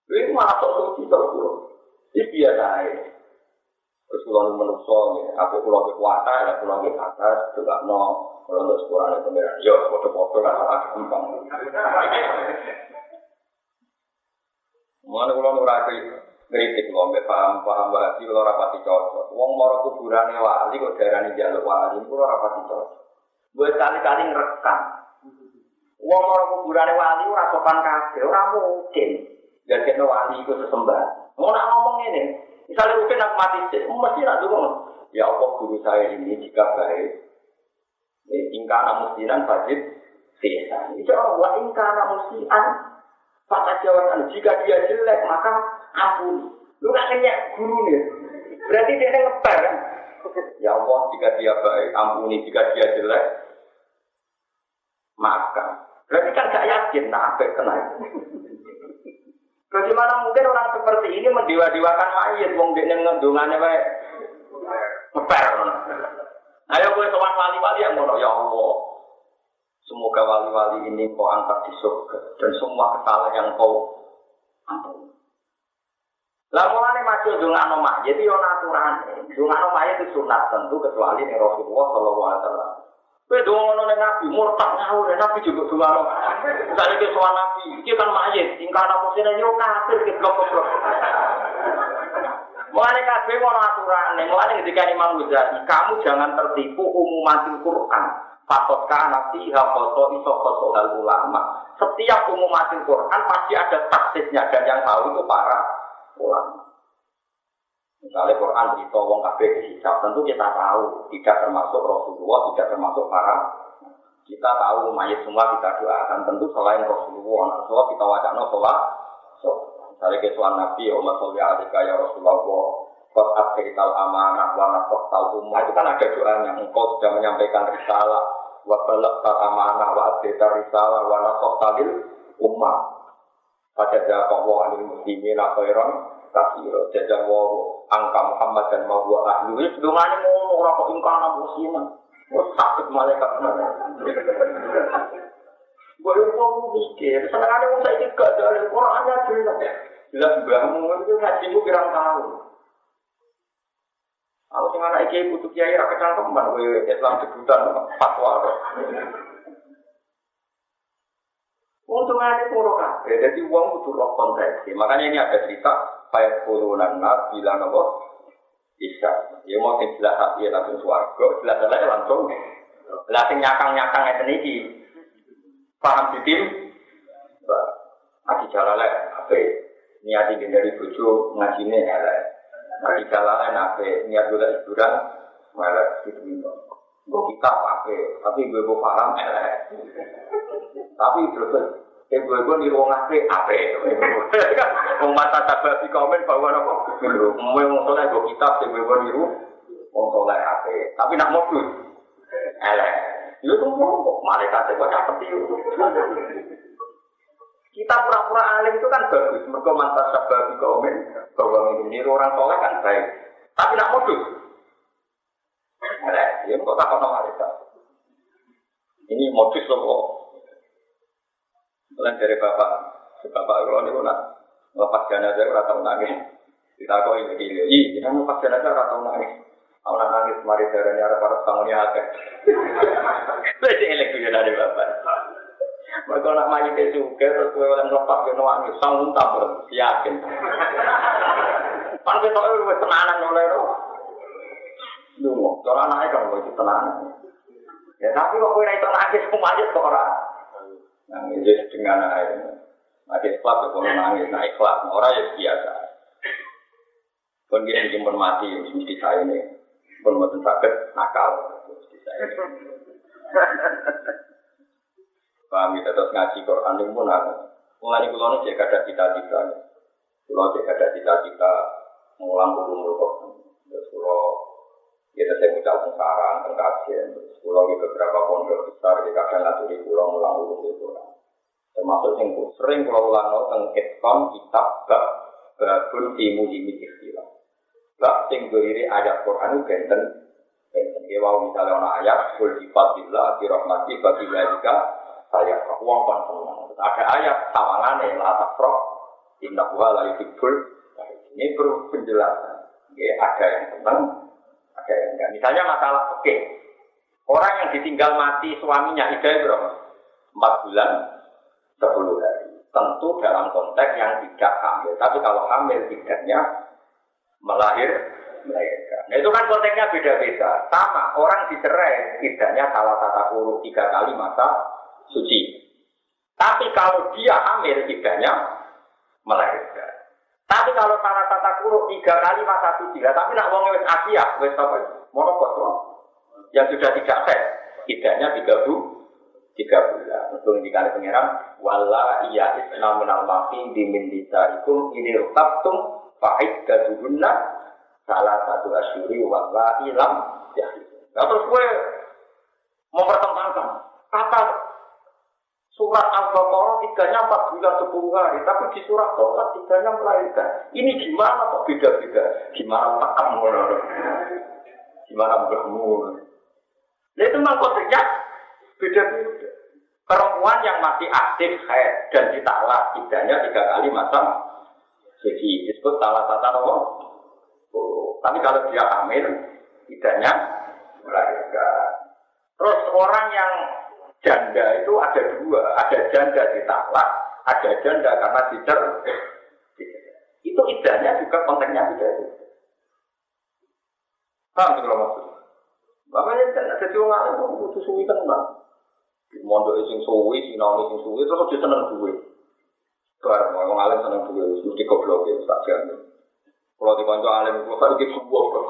Ini malah suci terus. Ini biasa aja. Terus pulau menusuk, apa pulau kekuatan, ada pulau ke atas, juga no, kalau untuk sekurangnya pemirsa, yo, foto-foto kan agak gampang. Mana pulau nuraki kritik loh, paham bahasi pulau rapati cocok. Wong moro kuburannya wali, kok daerah ini jalur wali, pulau rapati cocok. Buat kali-kali ngerekam. Wong moro kuburannya wali, ora sopan kabeh, ora mungkin. Jadi wali itu sesembah. Mau nak ngomong ini, misalnya mungkin aku mati sih, mesti nak dulu. Ya Allah guru saya ini jika baik, ingkana musinan wajib sisa. Itu Allah ingkana musian, pada jawaban jika dia jelek maka ampuni. Lu nak nanya guru nih, berarti dia ngeper kan? Ya Allah jika dia baik, ampuni. Jika dia jelek, maafkan. Berarti kan gak yakin nak apa kena. Bagaimana mungkin orang seperti ini mendewa-dewakan mayit, wong dekne ngendungane wae ngeper. Ayo kowe sowan wali-wali yang ngono ya Allah. Semoga wali-wali ini kau angkat di surga dan semua kesalahan yang kau ampuni. Lah mulane maju ndongakno mayit yo aturane. Ndongakno mayit itu sunat tentu kecuali ning Rasulullah sallallahu alaihi wasallam. Kowe dongono ning Nabi murtad ngawur Nabi juga dongono. Misale ke sowan Nabi, iki kan mayit, ingkang ana posine yo kafir ke blok-blok. Mulane kabeh ono aturane, mulane ketika Imam Ghazali, kamu jangan tertipu umumatil Quran. Fakot kana fiha foto iso foto hal ulama. Setiap umumatil Quran pasti ada taksisnya dan yang tahu itu para ulama. Misalnya Quran berita wong kabeh dihisab, tentu kita tahu tidak termasuk Rasulullah, tidak termasuk para. Kita tahu mayit semua kita doakan, tentu selain Rasulullah, kita wacana sholat. Misalnya kesuan Nabi, Umar Sholli Alika ya Rasulullah, Qad akhirital amanah wa nasaqtal ummah, itu kan ada doanya. Engkau sudah menyampaikan risalah, wa balagtal amanah wa akhirital risalah wa nasaqtal ummah. Pada jawab anil muslimin khairan kasiro jajah wa angka Muhammad dan mahwa ahlu itu dongane ngono ora kok ingkang musliman. Wes sakit malaikat mana. Boleh ngomong mikir, senengane wong saiki gak dalem Quran aja jelas. Jelas mbahmu itu ngajimu pirang tahun. Aku sing anak iki butuh kiai ra kecangkeman kowe Islam debutan fatwa. Untungane poro kabeh, jadi wong kudu roh konteks. Makanya ini ada cerita kayak puluhan nabi bilang apa? Bisa. Ya mau jelas tapi langsung swarga, jelas aja langsung. Lah sing nyakang-nyakang ngeten iki. Paham ditim? Ngaji jalale ape? Niat iki dari bojo ngajine elek. Ngaji jalale ape? Niat golek hiburan malah gitu. Gue kita ape, tapi gue paham elek. Tapi terus gue niru wong ape. Wong mata tababi komen bahwa apa? Mau wong soleh gue kitab gue niru wong soleh ape. Tapi nak modus elek. Itu tuh kok malaikat kok seperti itu. Kita pura-pura alim itu kan bagus. Mereka mata tababi komen bahwa niru orang soleh kan baik. Tapi nak modus elek. Ya kok tak ono malaikat. Ini modus loh. Mulai dari bapak kalau ini nak lepas jenazah ora tau nangis. Ditakoni iki, jenengan lepas jenazah ora tau nangis. Ana nangis mari darane arep bangunnya akeh. Wis elek iki dari bapak. Mergo nak mayit juga terus kowe oleh lepas yo nangis sanggup tak yakin. Pan ketoke wis tenanan oleh ro. Lungo, ora anake kan wis tenanan. Ya tapi kok kowe ra iso nangis mayit kok ora. Nangis dengan air, nanti ikhlas tu kalau nangis, nah ikhlas, orang yang biasa. Pun dia jemput mati, mesti saya ini, pun mesti sakit, nakal, mesti saya. Kami terus ngaji Quran pun aku, mulai kulon cek ada cita-cita. Kalau tidak ada cita-cita mengulang ulumul Quran, terus kalau kita saya ucapkan saran tentang kajian, terus kalau di beberapa pondok besar kita akan latih pulau ulang ulumul Quran. Termasuk yang sering kalau ulang tentang etkon kitab babun timu limit istilah. Bab sing berdiri ayat Quran itu benten. Kalau misalnya ada ayat, kul sifat-billah, dirahmati, bagi jika saya uang konsenang. Ada ayat tawangannya la takroh, indah la yuhibbul. Ini perlu penjelasan. Ya, ada yang senang, ada yang enggak. Misalnya masalah oke. Orang yang ditinggal mati suaminya iddah berapa? 4 bulan, 10 hari. Tentu dalam konteks yang tidak hamil. Tapi kalau hamil iddahnya melahirkan. Nah itu kan konteksnya beda-beda. Sama, orang dicerai iddahnya salah tata kurung 3 kali masa suci. Tapi kalau dia hamil iddahnya melahirkan. Tapi kalau salah tata kurung 3 kali masa suci. Tapi nak wong wis Asia, wis apa? Monopot yang sudah tidak sah, iddahnya 3 bulan. Untuk indikasi pengiran wala iya isna minal mafi dimin disaikum ini rukabtum fa'iddaduhunna salah satu asyuri wala ilam yahid. Nah terus gue mempertentangkan kata surat Al-Baqarah iddahnya 4 bulan 10 hari, tapi di surat Taubat iddahnya melahirkan. Ini gimana kok beda-beda? Gimana takam gimana bermur? Nah itu memang konteksnya beda-beda. Perempuan yang masih aktif haid dan ditalak iddahnya 3 kali masa suci disebut salah tata tapi kalau dia hamil iddahnya melahirkan. Terus orang yang janda itu ada 2, ada janda ditalak, ada janda karena dicerai. Itu iddahnya juga konteksnya beda. Paham kalau maksud? Makanya kan ada orang lain yang butuh suwi kan enggak. Mondok sing suwi, sinau sing suwi terus dia seneng duwe. Bareng wong alim seneng duwe, mesti goblok ya tak jane. Kalau di kanca alim kok sak iki subuh kok.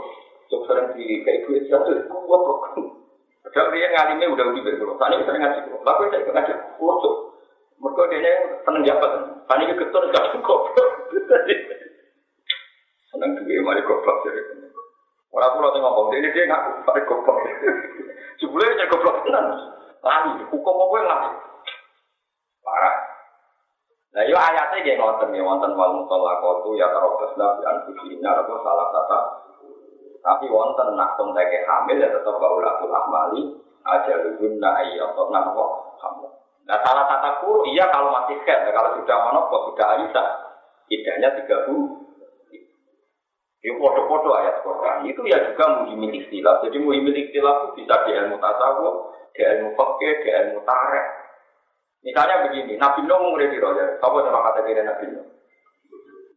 Sok sering di kayak duwe satu kuwi kok. Padahal dia ngalime udah udah berkulo. Tani sering ngaji kok. Lah kok saya ngaji kok. Mergo dene seneng jabat. Tani iki ketur gak goblok. Seneng duwe mari goblok jare. Ora kula teng ngomong, dia ngaku pare goblok. Jebule nek goblok tenan. Lali, hukum apa yang lali? Parah. Nah, yo ayatnya kayak nonton ya, wonten wal mutallaqatu ya tarabasna bi anfusina atau salah kata. Tapi wonten nak konteke hamil ya tetap baulatul ahmali ajalunna ayyatna wa hamil. Nah, salah kataku iya kalau masih haid, kalau sudah menopause sudah aisyah, iddahnya 3 bulan. Ya foto-foto ayat Quran itu ya juga muhimil istilah. Jadi muhimil istilah itu bisa di ilmu tasawuf, di ilmu fikih, di ilmu tarikh. Misalnya begini, Nabi Nuh umurnya piro ya? Apa nama kata kira Nabi Nuh?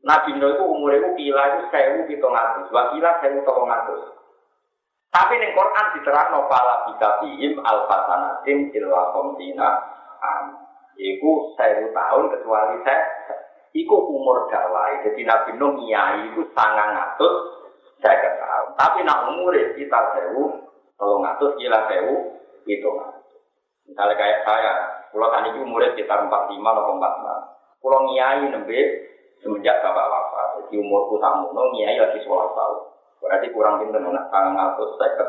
Nabi Nuh itu umurnya kila itu 1.700, wa kila 1.300. Tapi ning Quran diterangno fala bikafihim alfasanatin illa khamsina iku 1000 tahun kecuali iku umur dakwah. Jadi Nabi Nuh nyai iku 950 tahun. Tapi nak umure kita 1.300 kila 1.000 itu. Misalnya kayak saya, kalau tadi itu umurnya sekitar 45 atau 46. Kalau nyai nembe semenjak bapak wafat. Jadi umurku samono nyai lagi 11 tahun. Berarti kurang pinter nak 950.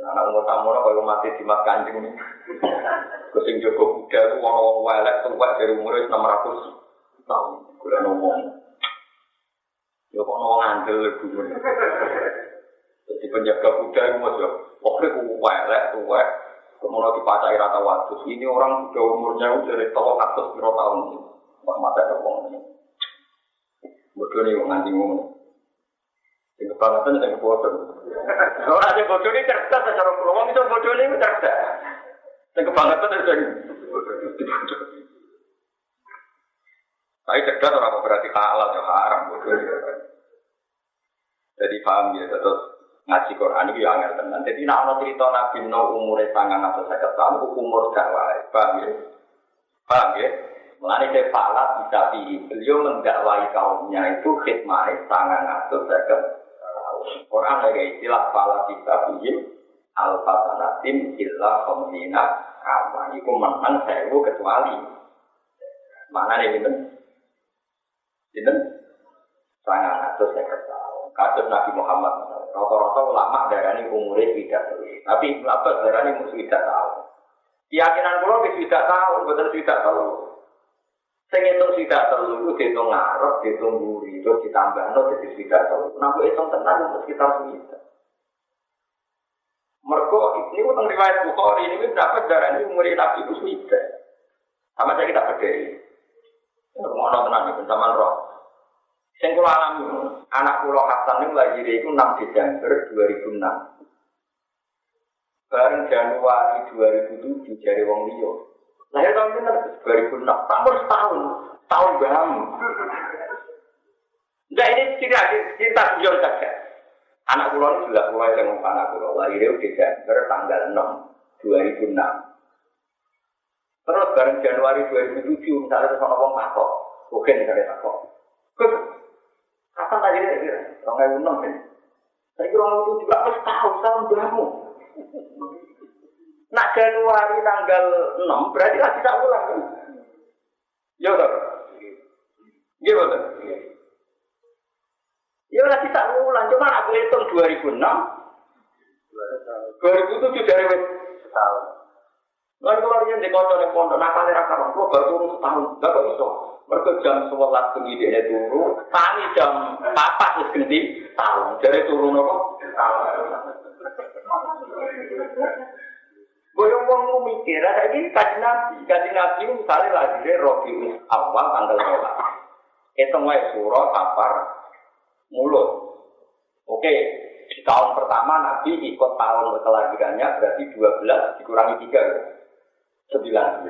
Anak umur samono kalau mati di mat kanjeng. Kucing Joko Buddha itu orang-orang welek tuwek dari umurnya 600 tahun. Gula ngomong. Ya kok ngomong andel dulu. Jadi penjaga Buddha itu masih pokoknya welek tuwek. Kemudian dipacai rata waktu. Ini orang sudah umurnya dari 300 tahun. Wah mata ada ngomong. Bodoh nih nganting ngomong. Yang kebangetan yang bodoh. Orang yang bodoh ini cerdas secara peluang itu bodoh ini cerdas. Yang kebangetan itu yang bodoh. Tapi cerdas orang berarti halal ya haram bodoh ini. Jadi paham ya terus ngaji Quran itu yang angel tenan. Jadi nak ana cerita Nabi Nuh umure 950 tahun umur dakwah. Paham ya? Paham ya? Mulane dia falat bisa beliau mendakwai kaumnya itu khidmah 950 tahun. Quran lagi istilah falat bisa al-fasanatin illa khamsina ama. Iku menang 1000 kecuali. Mana nih gitu? Sinten? Sangat atus saya tahu. Kasus Nabi Muhammad. Rata-rata ulama darani umure tidak tahu. Tapi Ibnu Abbas darani mesti tidak tahu. Keyakinan kula wis tidak tahu, betul tidak tahu. Sing itu tidak tahu itu dihitung ngarep, dihitung buri, terus ditambahno jadi tidak tahu. Nampu hitung tenan sekitar segitu. Mergo ini utang riwayat Bukhari ini dapat darani umure Nabi itu sudah. Sama saya kita berdiri. Ngono tenan iki sampean roh. Sing kula alami, anak kula Hasan niku lahir iku 6 Desember 2006. Bareng Januari 2007 jare wong liya. Lahir tahun pinten? 2006. Sampun tahun bam. Nah ini cerita beliau saja. Anak kula ini sudah mulai dengan anak kula lahir Desember tanggal 6 2006. Terus bareng Januari 2007 misalnya ana wong takok, mungkin kare takok. Kapan lahirnya kira? 2006 kan? Saya kira 2007 wis tahun bamu. Nak Januari tanggal 6 berarti lagi tak ulang kan? Ya betul. Iya betul. Ya lagi tak ulang, cuma aku hitung 2006. 2007 dari setahun. Lalu kalau yang dikocok di pondok, nakal era kapan? Kalau baru turun setahun, enggak kok iso. Mereka jam 11 pengidikannya turun, tani jam 4 terus ganti tahun. Jadi turun apa? Boyong wong mikir, ini kaji nabi misalnya lagi Rabiul Awal tanggal 12. Hitung wae surah, Safar, Mulut. Oke, di tahun pertama Nabi ikut tahun kelahirannya berarti 12 dikurangi 3. 9.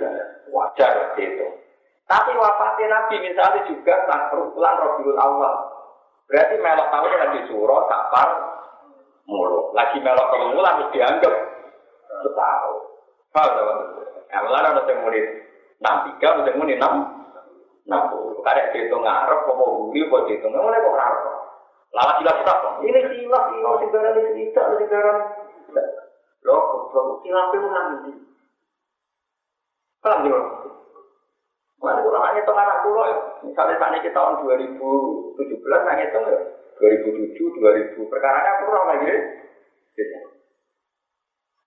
Wajar itu. Tapi wafatnya Nabi misalnya juga bulan Rabiul Awal. Berarti melok tahunnya lagi surah, Safar, Mulut. Lagi melok tahun harus dianggap setahun. Paham tak? Amalan ada yang muni 63, ada yang muni 60. Karena dihitung ngarep, mau buli, mau dihitung ngarep, kok ngarep. Lalu silap kita, ini silap, segaran ini segaran. Loh, silapnya ulang ini. Paham tak? Mana kurang hitung anak pulau ya. Misalnya saat ini tahun 2017, saya hitung ya. 2007, 2000, perkaranya kurang lagi ya.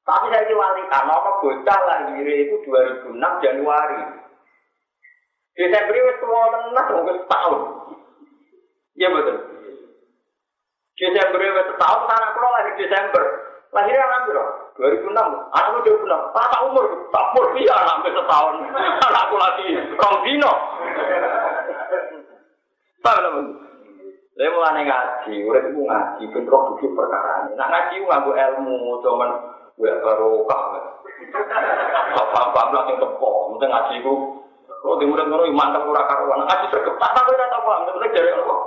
Tapi saya wali karena apa bocah lahir itu 2006 Januari. Desember itu tua tenan mungkin setahun. Iya betul. Desember itu setahun anak kula lahir Desember. Lahirnya kan berapa? 2006. Anakku 2006. Pak umur iya sampai setahun. Anakku lagi rong dino. Paham? Saya mulai ngaji, urip iku ngaji ben roh dudu perkara. Nek ngaji ku nganggo ilmu cuman gue barokah. Apa-apa langsung tepok, mungkin ngaji ku. Kalau di murid-murid mantap ora karuan. Ngaji sergap tak tahu ora tau paham, penting dari Allah.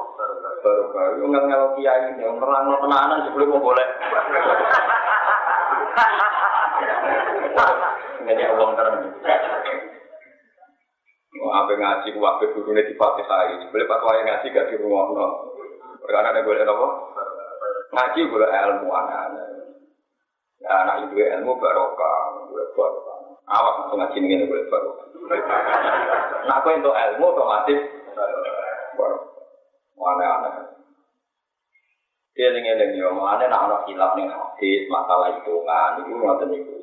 Barokah. Yo ngel-ngel kiai, nerangno tenanan sebelum mau boleh. Ngene wong terang. Apa ngaji ku wae gurune di Fatihah. Sebelum Pak Wai ngaji gak di rumah. Karena ada boleh apa? Ngaji boleh ilmu anak-anak. Ya, anak itu ilmu barokah, boleh barokah. Awas untuk ngaji ini boleh barokah. Nak kau untuk ilmu otomatis barokah. Anak-anak. Dia ingin yo, mana nak anak hilaf nih hadis masalah hitungan itu ngoten itu.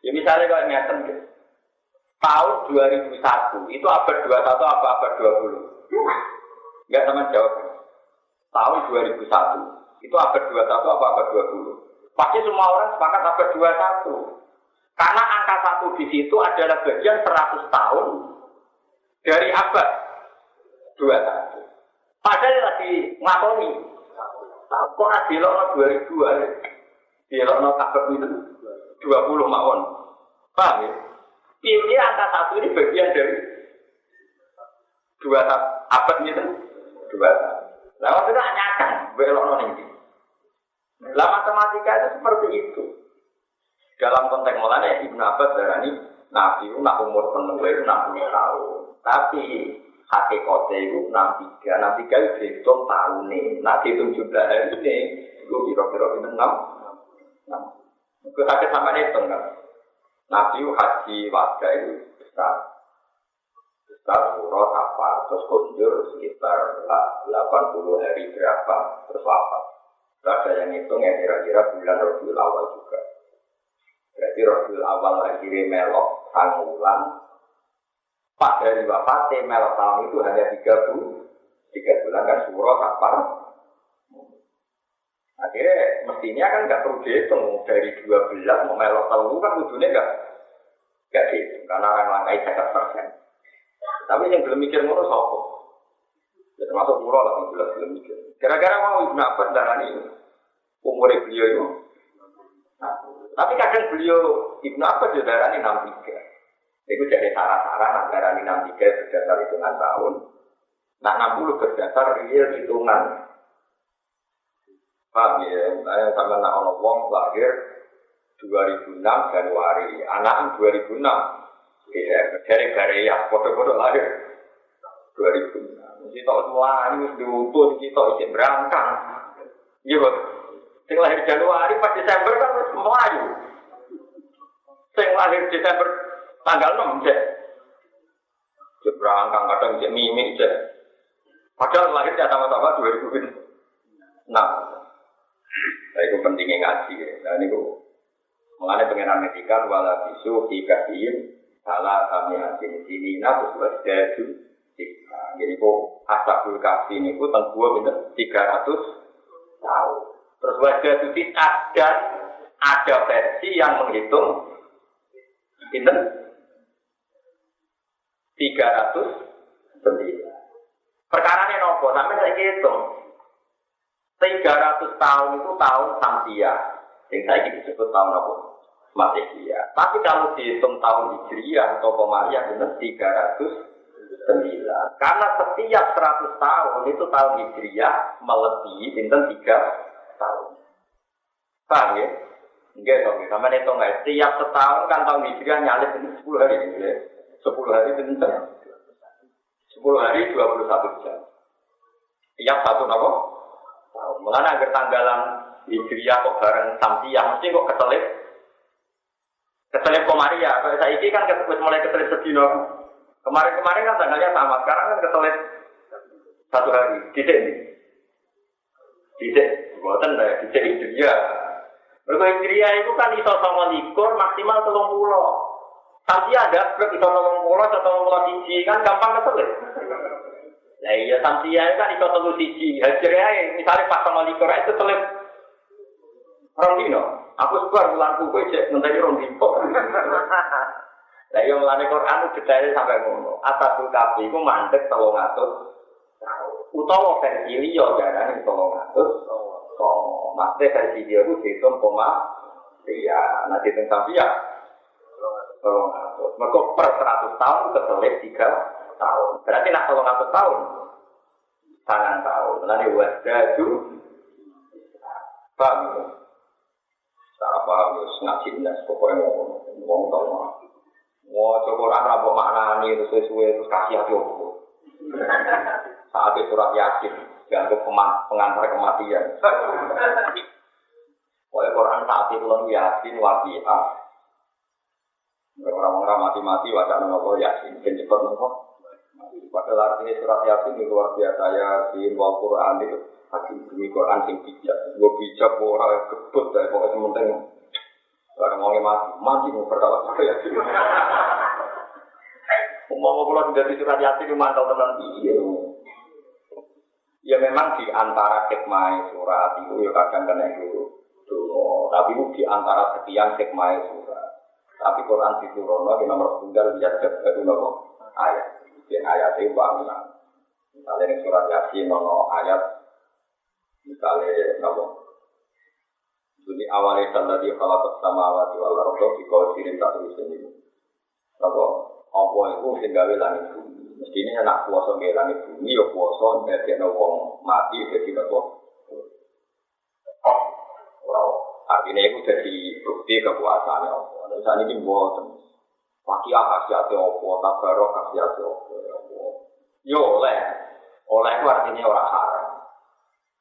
Ya misalnya kalau ngeten gitu. Tahun 2001 itu abad 21 apa abad 20? Enggak sama jawab. Tahun 2001 itu abad 21 apa abad 20? Pasti semua orang sepakat abad 21. Karena angka 1 di situ adalah bagian 100 tahun dari abad 21. Padahal lagi ngakoni. Kok ada dilokno 2002 ya? Dilokno abad itu 20 mawon. Paham ya? Pilih angka 1 ini bagian dari 2 abad itu 21. Lah waktu itu nyakan belokno ning. Lah matematika itu seperti itu. Dalam konteks mulanya Ibnu Abbas darani Nabi itu nak umur penuh itu 60 tahun. Tapi hakikatnya itu 63. 63 itu dihitung tahun ini. Nak dihitung jumlah hari ini itu kira-kira itu 6. Itu sakit sama hitung kan. Nabi haji wada itu besar. Suro apa terus kunjur sekitar 80 hari berapa terus wafat. Ada yang hitung yang kira-kira bulan Rabiul Awal juga. Berarti Rabiul Awal akhirnya melok tanggulan. Pak dari wafatnya melok tahun itu hanya 3 bulan kan Suro Safar. Akhirnya mestinya kan nggak perlu dihitung dari 12 mau melok tahun kan ujungnya nggak dihitung karena orang langkai 100%. Tapi yang belum mikir ngono sapa? Ya termasuk pulau lah yang jelas belum mikir. Gara-gara mau Ibnu Abbas darani umur beliau itu. Nah, tapi kadang beliau Ibnu Abbas juga darani 63. Itu jadi sarah-sarah darani 63 berdasar hitungan tahun. Nah 60 berdasar real hitungan. Paham ya? Saya sama nak ono wong lahir 2006 Januari, anak 2006. Iya, dari Korea, foto-foto lahir 2006. Kita semua ini diutus, kita izin berangkat. Iya, Bos. Yang lahir Januari pas Desember kan Melayu. Yang lahir Desember tanggal 6 deh. Berangkat kadang izin mimik deh. Padahal lahirnya sama-sama 2006. Nah, itu pentingnya ngaji. Nah, ini kok mengenai pengenalan netikan wala bisu dikasihin salah kami hasil sini terus berjadu. Jadi kok asabul kasih ini kok tengguh bener 300 tahun. Terus berjadu dan ada versi yang menghitung bener 309. Perkara ini nopo sampai saya hitung 300 tahun itu tahun Samsiah. Yang saya disebut tahun apa? Masihiyah. Tapi kalau dihitung tahun Hijriah atau Komariah benar 309. Karena setiap 100 tahun itu tahun Hijriah melebihi bintang 3 tahun. Paham ya? Enggak dong, sama hitung nggak? Setiap setahun kan tahun Hijriah nyalip 10 hari ya. 10 hari bintang 10 hari 21 jam. Tiap satu apa? Tahun. Mengenai agar tanggalan Hijriah kok bareng Samsiah mesti kok keselip Komaria, kalau saya ini kan mulai keselip sedino. Kemarin kan tanggalnya sama, sekarang kan keselip 1 hari. Dicek, buatan lah, dicek Hijriah. Mereka Hijriah itu kan iso 29 maksimal 30. Samsiah ada, iso 30 atau 31 kan gampang keselip. Nah iya Samsiah kan iso 31. Hijriah misalnya pas 29 itu keselip Rondino. Aku suka bulan kuku cek menteri Rondino. Lah yang melane Quran itu detailnya sampai ngono. Atabul kafi iku mandek 300 tahun. Utawa versi liya jarane 300. Oh, maksudnya versi dia itu dihitung koma. Iya, nanti tentang dia. 300. Mergo per 100 tahun keselip 3 tahun. Berarti nak 300 tahun. Tangan tahun. Melane wasdadu. Paham ya? Cara paham ya, ngaji nes, pokoknya ngomong tau mah. Mau coba orang maknani, terus sesuai, terus kasih hati aku. Saat itu surat Yasin, dianggap pengantar kematian. Oleh Quran saat itu lalu Yasin, Waqi'ah. Orang-orang mati-mati, wajah nama Yasin, mungkin cepat nama. Padahal artinya surat Yasin itu luar biasa, Yasin, wal Quran itu. Hakim demi Quran sing bijak, gue bijak orang kebut dari pokoknya sementing orang ngomongnya mati mau perkara saya. Mau pulang dari surat Yasin mantau tenan iya. Ya memang di antara hikmah surat itu ya kadang kena itu dulu, tapi di antara sekian hikmah surat. Tapi Quran diturunkan di nomor tunggal biar baru nomor ayat. Yang ayat itu bangunan. Misalnya di surat Yasin nomor ayat. Misalnya, jadi awalnya tadi kalau bersama awal wal ardo di kau sirin tak terus ini, apa itu sehingga langit bumi. Mestinya nak puasa ke langit bumi, ya puasa dari wong mati jadi apa? Artinya itu jadi bukti kekuasaannya Allah. Dan saat ini buat Waqi'ah khasiatnya Allah, tabarok khasiatnya Allah. Yo oleh itu artinya orang haram.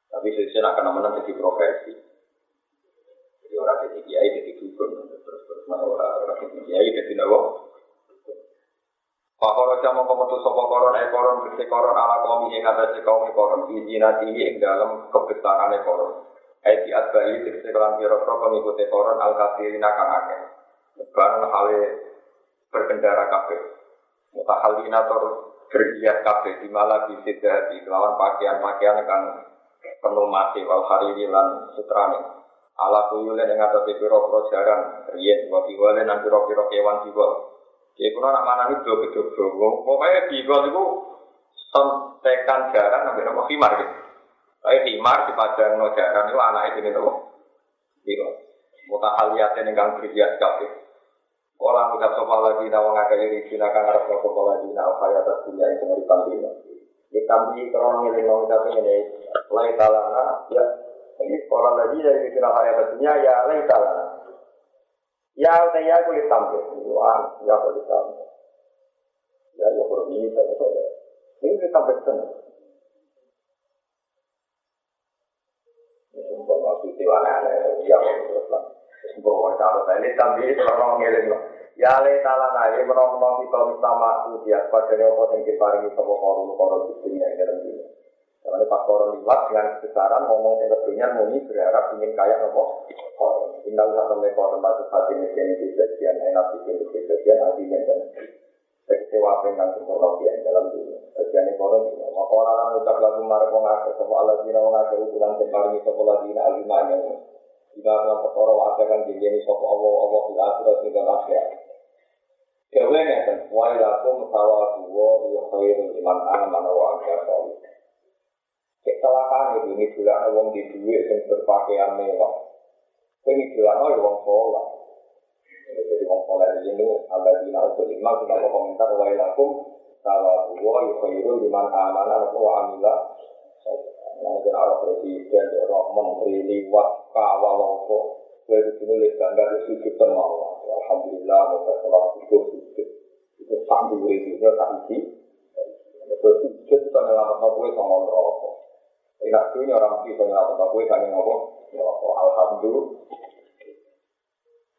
Tapi sesuai akan namanya jadi profesi. Jadi orang jadi kiai jadi dukun terus orang jadi kiai jadi nawa. Pakoro jamu kometu sopo koron bersih koron ala kaum ing atase kaum koron ijinati ing dalam kebesaran koron. Aiti adbai bersih kelan pira-pira pengikuti koron al kafirina kang akeh. Barang hale berkendara kabeh. Mutahalinator berhias kabeh di malah bisa jadi lawan pakaian-pakaian kang penuh mati wal hariri lan sutrane. Ala kuyulen ing atase pira-pira jaran riyen wa biwale lan pira-pira kewan jiwa. Ya kuno nak manani do-do. Pokoke digol iku sontekan jaran ambek nama khimar gitu. Kayak khimar dipadangno jaran iku anake dene to. Iya. Mutahaliyate ning kang berhias kabeh. Orang ucap sapa lagi nawang akeh iki silakan arep sapa lagi nawa kaya atas dunia ing penguripan dunia. Ditambi krono ngeling ucap ngene, lai talana ya. Ini orang lagi dari kira kaya atas dunia ya lai talana. Ya, saya kulit tampil, ya kulit tampil. Ya berminta betul. Ini kita betul. Sumpah masih tiwana ya betul. Sumpah kalau ini tampil orang ngeleng. Ya le talana ini menolong kita sama ujian pada apa yang diparingi sama koron di dunia dalam dunia. Karena pas koron liwat dengan kebesaran ngomong yang kedunya muni berharap ingin kaya apa. Indah usah sampai koron batu hati mesin di bagian enak di bagian hati mesin. Kecewa dengan sempurna yang dalam dunia. Bagian koron ini. Maka orang ucap lagu marah mengaku sama Allah dina mengaku ukuran temparingi sama dina alimanya. Jika dalam perkara wajahkan jadi sopa Allah bila akhirat tidak akhirat. Kewennya kan, wailakum sawabuwa yukhairu liman amana wa akhirah. Kecelakaan ini bulan wong di duit yang berpakaian mewah. Ini bulan wong sholat. Jadi wong sholat ini alladzina utul-ilma kenapa komentar wailakum sawabuwa yukhairu liman amana wa amila. Nanti Allah presiden, orang menteri liwat kawal apa. Kue itu nulis gambar sujud tenang. Alhamdulillah, moga sholat sujud. Itu sambil itu tak isi. Sujud itu menyelamatkan kue sama rokok. Tidak dunia orang bisa menyelamatkan kue sama rokok. Alhamdulillah.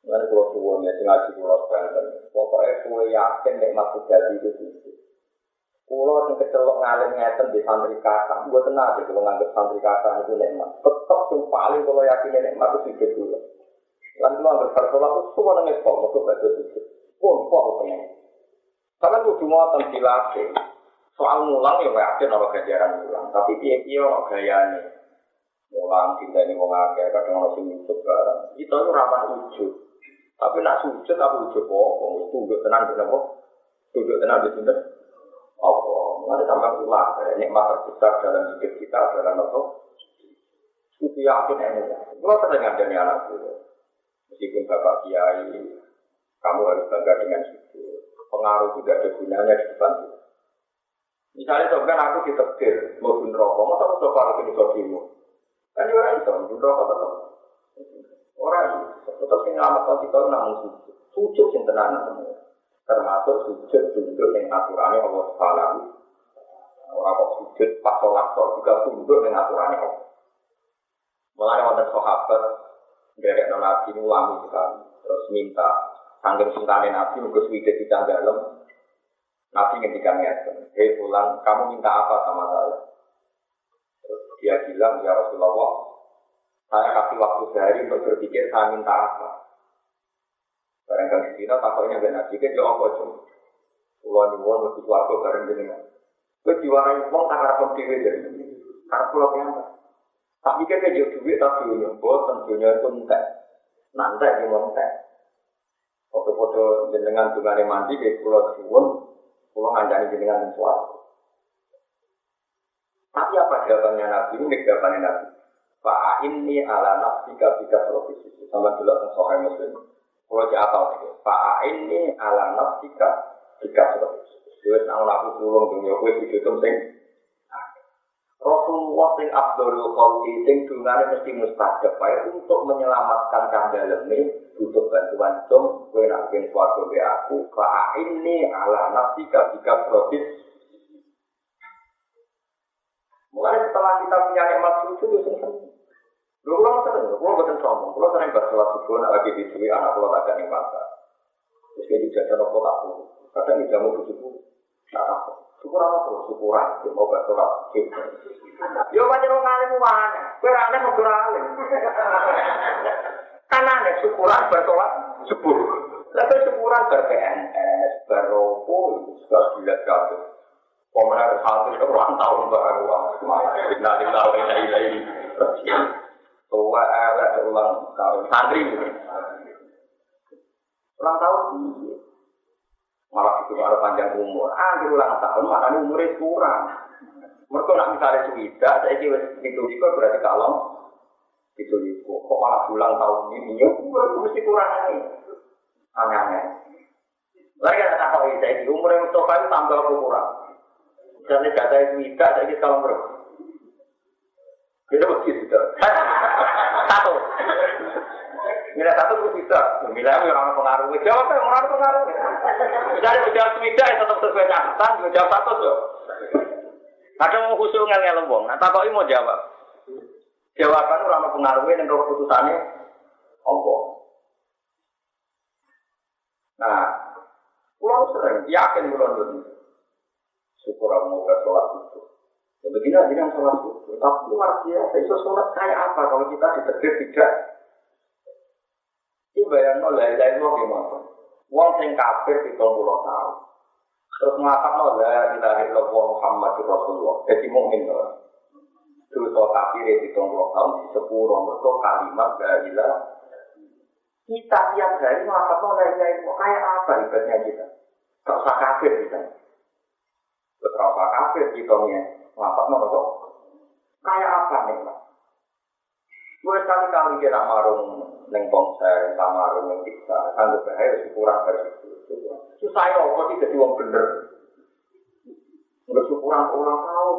Nanti kalau suwanya ngaji pulau Banten, pokoknya kue yakin nikmat sejati itu sujud. Pulau yang kecelok ngalim ngeten di santri kata, gue tenang deh kalau nganggep santri kata itu nikmat. Tetap yang paling kalau yakin nikmat itu sujud dulu. Lalu nganggep bersolat itu semua nangis kok, untuk baca sujud. Pun kok pengen. Karena itu cuma akan dilatih. Soal mulang ya yakin orang gajaran mulang, tapi dia orang gayanya. Mulang cinta ini mau ngake, kadang orang sing YouTube barang. Itu rawan ujub. Tapi nak sujud apa ujub kok? Tunduk tenang kenapa? Tunduk tenang di sini. Allah, ada tambah ulang. Nikmat terbesar dalam hidup kita adalah apa? Itu yakin ini. Kalau terdengar dari anak itu, meskipun bapak kiai, kamu harus bangga dengan itu. Pengaruh juga ada gunanya di depan kita. Misalnya sebenarnya aku ditegur, mau bunuh rokok, mau tahu coba aku ini sobimu. Kan orang itu bunuh rokok tetap. Orang itu tetap menyelamatkan kita namun sujud. Sujud yang tenang semua. Termasuk sujud tunduk yang aturannya Allah Subhanahu. Orang kok sujud pas sholat juga tunduk dengan aturannya Allah. Mulai wonten sahabat dari Nabi ulami sekali, terus minta sanggup sungkane Nabi muga suwite dicang dalem. Nabi ngendikan ngeten, "Hei fulan, kamu minta apa sama saya?" Terus dia bilang, "Ya Rasulullah, saya kasih waktu sehari untuk berpikir saya minta apa." Barangkali kita takutnya benar jika jawab apa cuma pulau nyuwun mesti suatu bareng jenengan. Gue diwarai uang tak harap penting dari ini. Karena pulau yang tak pikir ke jauh duit tak dunia, bos tentunya itu entek, nanti di montek. Foto-foto jenengan juga ada mandi ke pulau nyuwun, pulau ngandani jenengan sesuatu. Tapi apa jawabannya Nabi? Ini jawabannya Nabi. Pak ini ala nafsi kabika profesi sama jelas soal muslim. Kalau siapa itu? Pak ini ala nafsika jika seperti itu. Dia nak aku tolong dunia gue hidup penting. Rasulullah sing Abdul Qadir sing dungane mesti mustajab wae untuk menyelamatkan kandhalen ini butuh bantuan dong. Gue nak ben suatu be aku. Pak ini ala nafsika jika seperti itu. Mulai setelah kita punya nikmat sujud itu senang. Dulu kalau bukan sombong, kalau sering bersolat subuh, nak lagi disuruh anak kalau tak ada yang pasar. Terus dia dijajar rokok tak pun. Kadang di jamu bujuku, nah, syukuran apa terus syukuran, mau gak sholat. Yo pancen wong alim wae, kowe ra aneh kok ora alim. Kan aneh syukuran bersolat subuh. Lalu syukuran ber-PNS, beropo, sudah dilihat kabeh. Pemenang santri keruang tahun baru, nanti tahu ini. Tua elek ulang tahun santri. Ulang tahun ini. Malah itu ada panjang umur. Ulang tahun makanya umurnya kurang. Mereka nak misalnya suwida, saya kira itu berarti kalau itu kok malah ulang tahun ini, ya mesti kurang ini. Aneh-aneh. Lagi ada tak tahu saya kira umur yang Mustafa itu tambah kurang. Misalnya data suwida, saya kira kalau berapa? Kita begitu sudah. Satu. Mila satu itu bisa. Mila yang orang pengaruh. Jawab yang orang pengaruh. Misalnya jawab suwida, tetap sesuai catatan. Jawab satu tuh. Kadang mau khusus ngel-ngel wong, nah takoki mau jawab. Jawaban ora ono pengaruhe ning keputusane apa. Nah, kula sering yakin kula ndun. Syukur mau ke sholat itu. Ya begini dengan sholat itu. Tapi luar biasa, iso sholat kayak apa kalau kita ditegur tidak? Ini bayangno la ilaha illallah gimana? Wong sing kafir 70 tahun. Terus mengatakan la ilaha illallah Muhammadur Rasulullah. Jadi mukmin ora. Dosa kafir 70 tahun di sepuro mergo kalimat la ilaha. Kita tiap hari mengatakan la ilaha illallah kayak apa ibadahnya kita? Enggak usah kafir kita. Berapa kafir kita nih? Mengatakan kok kayak apa nih, Pak? Gue sekali-kali kita marung neng konser, marung neng kita, sanggup bahaya syukuran dari situ. Susah ya, kok tidak jadi orang bener. Bersyukuran ulang tahun,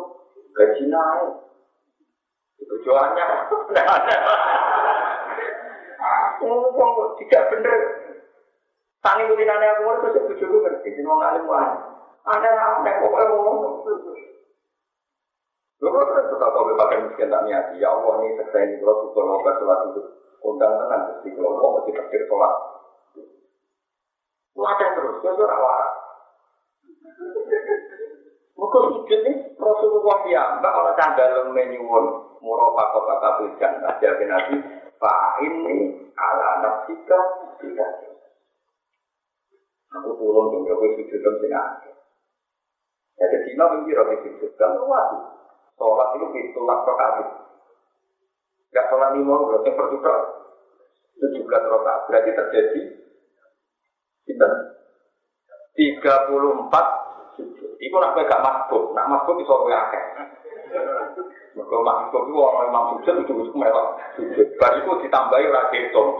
gaji naik, tujuannya, tidak ada. Ngomong kok tidak bener. Tani kulinane aku mau terus bujuku ngerti, jadi orang alim wae. Ada kok ngomong. Lalu terus tetap kalau pakai miskin tak niati, ya Allah ini seksa ini kalau syukur mau sholat itu undang tenang mesti kalau mau mesti takdir sholat. Wadah terus, ya sudah awal. Maka sujud ini Rasulullah ya, mbak kalau candal menyuwun murafaqah kata berikan aja binati fa ini ala nafsika tidak. Aku turun dengan gue sujud dan sengaja. Jadi Cina mengira sujud dan luas. Sholat itu ditolak rakaat. Enggak sholat 5 berarti perjuka 17 rakaat. Berarti terjadi 34 sujud. Iku nak gak masbuk, nak masbuk iso kowe akeh. Mergo masbuk iku ana imam sujud itu melok sujud. Bar iku ditambahi ora diitung.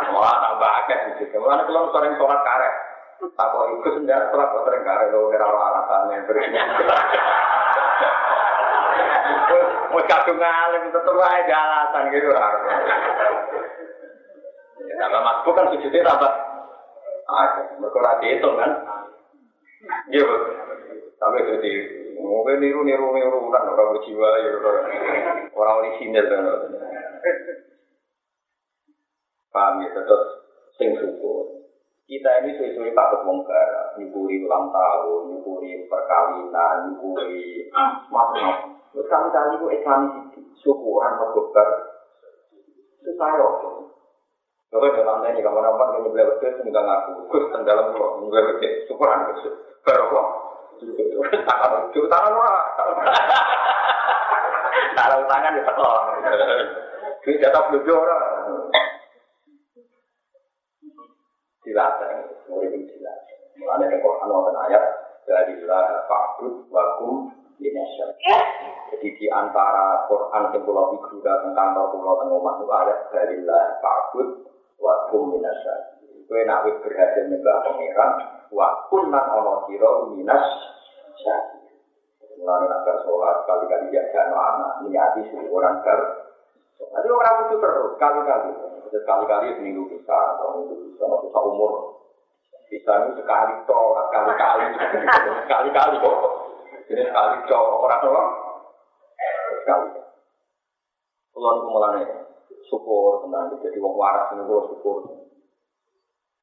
Malah tambah akeh sujud. Mulane kula sering sholat karek. Tak kok iku sendiri sholat kok sering karek lho ora alasane berikutnya. Wes kadung alim tetep wae alasan gitu ora. Ya tambah masbuk kan sujudnya tambah. Mergo ora diitung kan. Iya, sampai jadi mungkin niru-niru kan orang berjiwa ya orang orisinil kan. Paham ya, tetap sing syukur. Kita ini sesuai patut bongkar, nyukuri ulang tahun, nyukuri perkawinan, nyukuri macam-macam. Sekali-kali itu Islam syukuran berkobar. Itu saya. Kalau dalam ini kapan-kapan menyebelah betul, enggak ngaku. Kus dalam pulau, menyebelah betul, syukuran betul. Berapa? Tangan orang. Taruh tangan di sekolah. Di jatah belajar orang. Dilatih, murid dilatih. Mulanya ada Quran ayat darilah fa'bud wakum dinasya. Jadi di antara Quran yang pulau figura tentang pulau tengomah itu ada darilah fa'bud wakum dinasya. Kue nak berhasil nyembah pangeran, wakun nan ono siro minas syahid. Mulai nak bersolat kali-kali jaga anak, niati syukuran ber. Nanti orang itu terus kali-kali, sekali-kali seminggu bisa, atau minggu bisa umur. Bisa itu sekali toh, kali-kali, sekali-kali kok. Jadi sekali toh orang sekali. Pulau mulai syukur tenang, jadi wong waras ini syukur.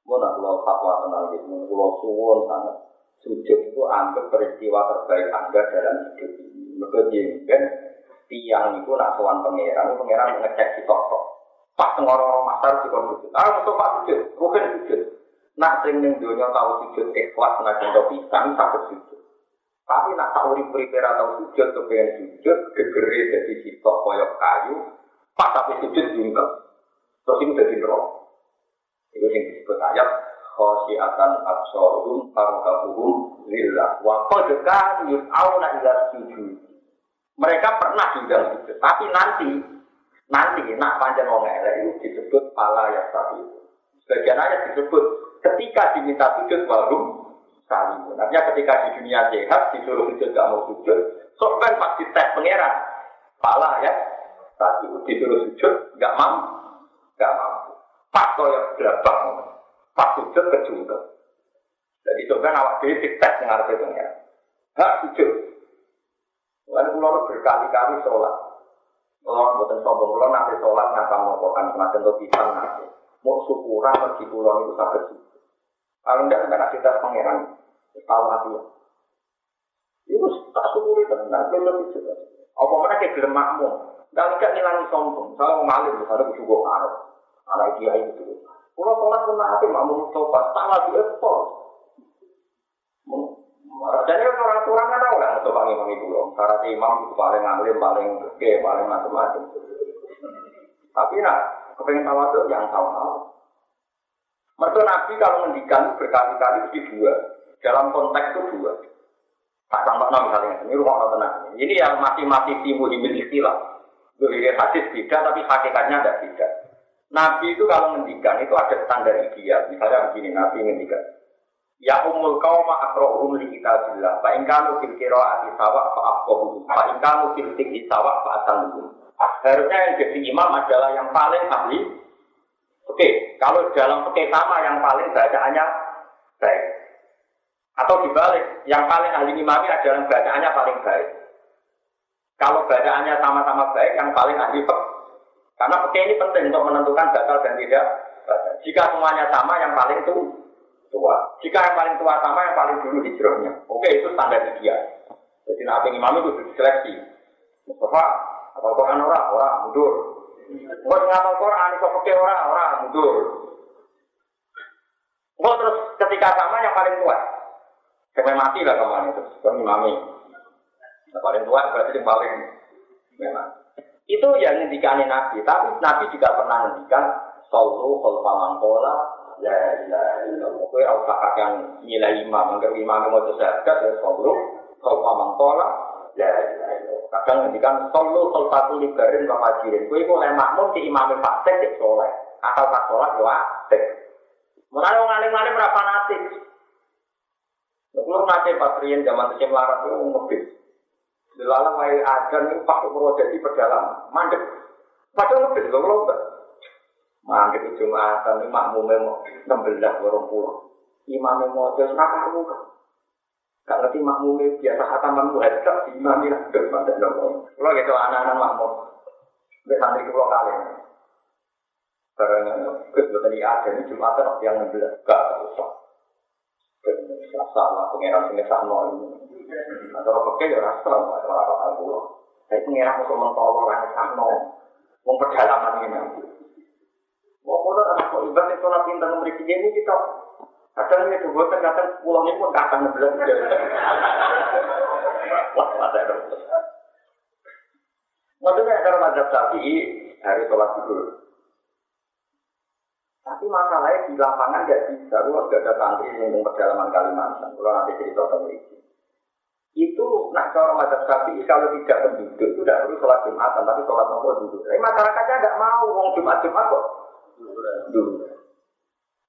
Mana pulau fatwa tenang gitu, pulau suwon sangat. Sujud itu anggap peristiwa terbaik Anda dalam hidup ini. Maka tiang itu nak sowan pangeran ngecek si tok. Pas ngoro-ngoro masar di sujud. Mesti Pak sujud, bukan sujud. Nak sing ning donya tau sujud ikhlas najan to pisan saged sujud. Tapi nak tak urip-uripe ra tau sujud kepengen sujud gegere dadi sitok kaya kayu. Pas tapi sujud diungkep. Terus itu dadi neraka. Itu sing disebut ayat khosyiatan absaruhum tarkabuhum lillah wa qad kan yus'auna ila sujud. Mereka pernah diundang sujud, tapi nanti nak panjang wong elek itu disebut pala ya tadi. Sebagian ayat disebut ketika diminta sujud warum salim. Artinya ketika di dunia sehat disuruh sujud gak mau sujud, sok kan pas dites pangeran pala ya tadi disuruh sujud gak mampu. Pas koyo berapa pas sujud kejungkel. Jadi coba awak dhewe dites ngarepe pangeran. Gak sujud. Lalu pulau berkali-kali sholat. Pulau buatan sombong pulau nanti sholat ngapa melakukan semacam itu pisang nanti. Mau syukuran bagi pulau itu sakit. Kalau tidak sampai kasih tes pangeran, tahu hati. Itu tak syukuri tenang, belum itu. Apa mana kayak gelem makmum? Dan tidak ngilangi sombong. Kalau malim misalnya bersyukur arab, anak dia itu. Pulau sholat pun nanti makmum sobat, tak lagi ekspor. Jadi orang-orang kan tahu lah untuk imam itu loh. Syarat imam itu paling alim, paling gede, paling macam-macam. Tapi nak kepengen tahu itu yang tahu. Mertua Nabi kalau mendikan berkali-kali mesti dua. Dalam konteks itu dua. Tak contoh misalnya ini rumah orang tenang. Ini yang masih timbul di istilah. Dilihat hadis beda, tapi hakikatnya tidak beda. Nabi itu kalau mendikan itu ada standar ideal. Misalnya begini, Nabi mendikan. Ya umul qauma aqra'uhum li kitabillah fa in kanu fil qira'ati sawa fa afqahuhum fa in kanu fil fiqhi sawa fa asaluhum. Harusnya yang jadi imam adalah yang paling ahli. Oke, kalau dalam fikih sama yang paling bacaannya baik. Atau dibalik, yang paling ahli imami adalah yang bacaannya paling baik. Kalau bacaannya sama-sama baik, yang paling ahli fikih. Karena fikih ini penting untuk menentukan batal dan tidak. Jika semuanya sama, yang paling tua. Jika yang paling tua sama yang paling dulu hijrahnya. Oke, itu standar ideal. Jadi nabi imam itu diseleksi. Mustafa, apa Quran orang mundur. Enggak ngapal Quran, itu pakai orang mundur. Enggak terus ketika sama yang paling tua. Sampai mati lah kemarin itu. Kan imami. Yang paling tua berarti yang paling memang. Itu yang ngendikane Nabi, tapi Nabi juga pernah ngendikan sallu khalfa man qala la ilaha illallah. Kowe ora usah kakean nilai imam, angger imam mau tersekat ya sallu khalfa man qala la ilaha illallah. Kadang ngendikan sallu khalfa kulli barin wa fajirin. Kowe iku oleh makmum di imam fasik cek saleh. Atau tak salat yo apik. Mulane wong alim-alim ora fanatik. Kulo nate patrien zaman sing larat itu ngebis. Dilalang wae ajan niku Pak Purwo dadi pedalaman, mandek. Padahal ngebis lho kula. Mandek Jumatan iki makmume mau 16 20. Imame maca ora karu. Gak ngerti makmume biasa khataman muhadzab di imam iki ndek mandek lho. Kula gitu anak-anak makmum. Wis santri kula kalih. Barang kebetulan ada di Jumatan yang 16 gak usah. Salah pengeran sing sakno ini. Atau pakai ya rasa lah kalau pulau. Saya pengeran untuk mentolong orang sakno. Wong pedalaman ini. Mau modal anak kok ibarat itu nabi pintar memberi ini kita. Kadang ini dua kadang pulau ini pun kadang ngebelas. Wah masa itu. Maksudnya kalau mazhab Syafi'i hari sholat dulu. Tapi masalahnya di lapangan nggak bisa. Kalau nggak ada santri yang pedalaman Kalimantan, kalau nanti cerita tentang itu. Itu nak cara mazhab Syafi'i kalau tidak penduduk itu tidak perlu sholat Jumatan, tapi sholat nopo dulu. Tapi masyarakatnya tidak mau uang Jumat kok dulu.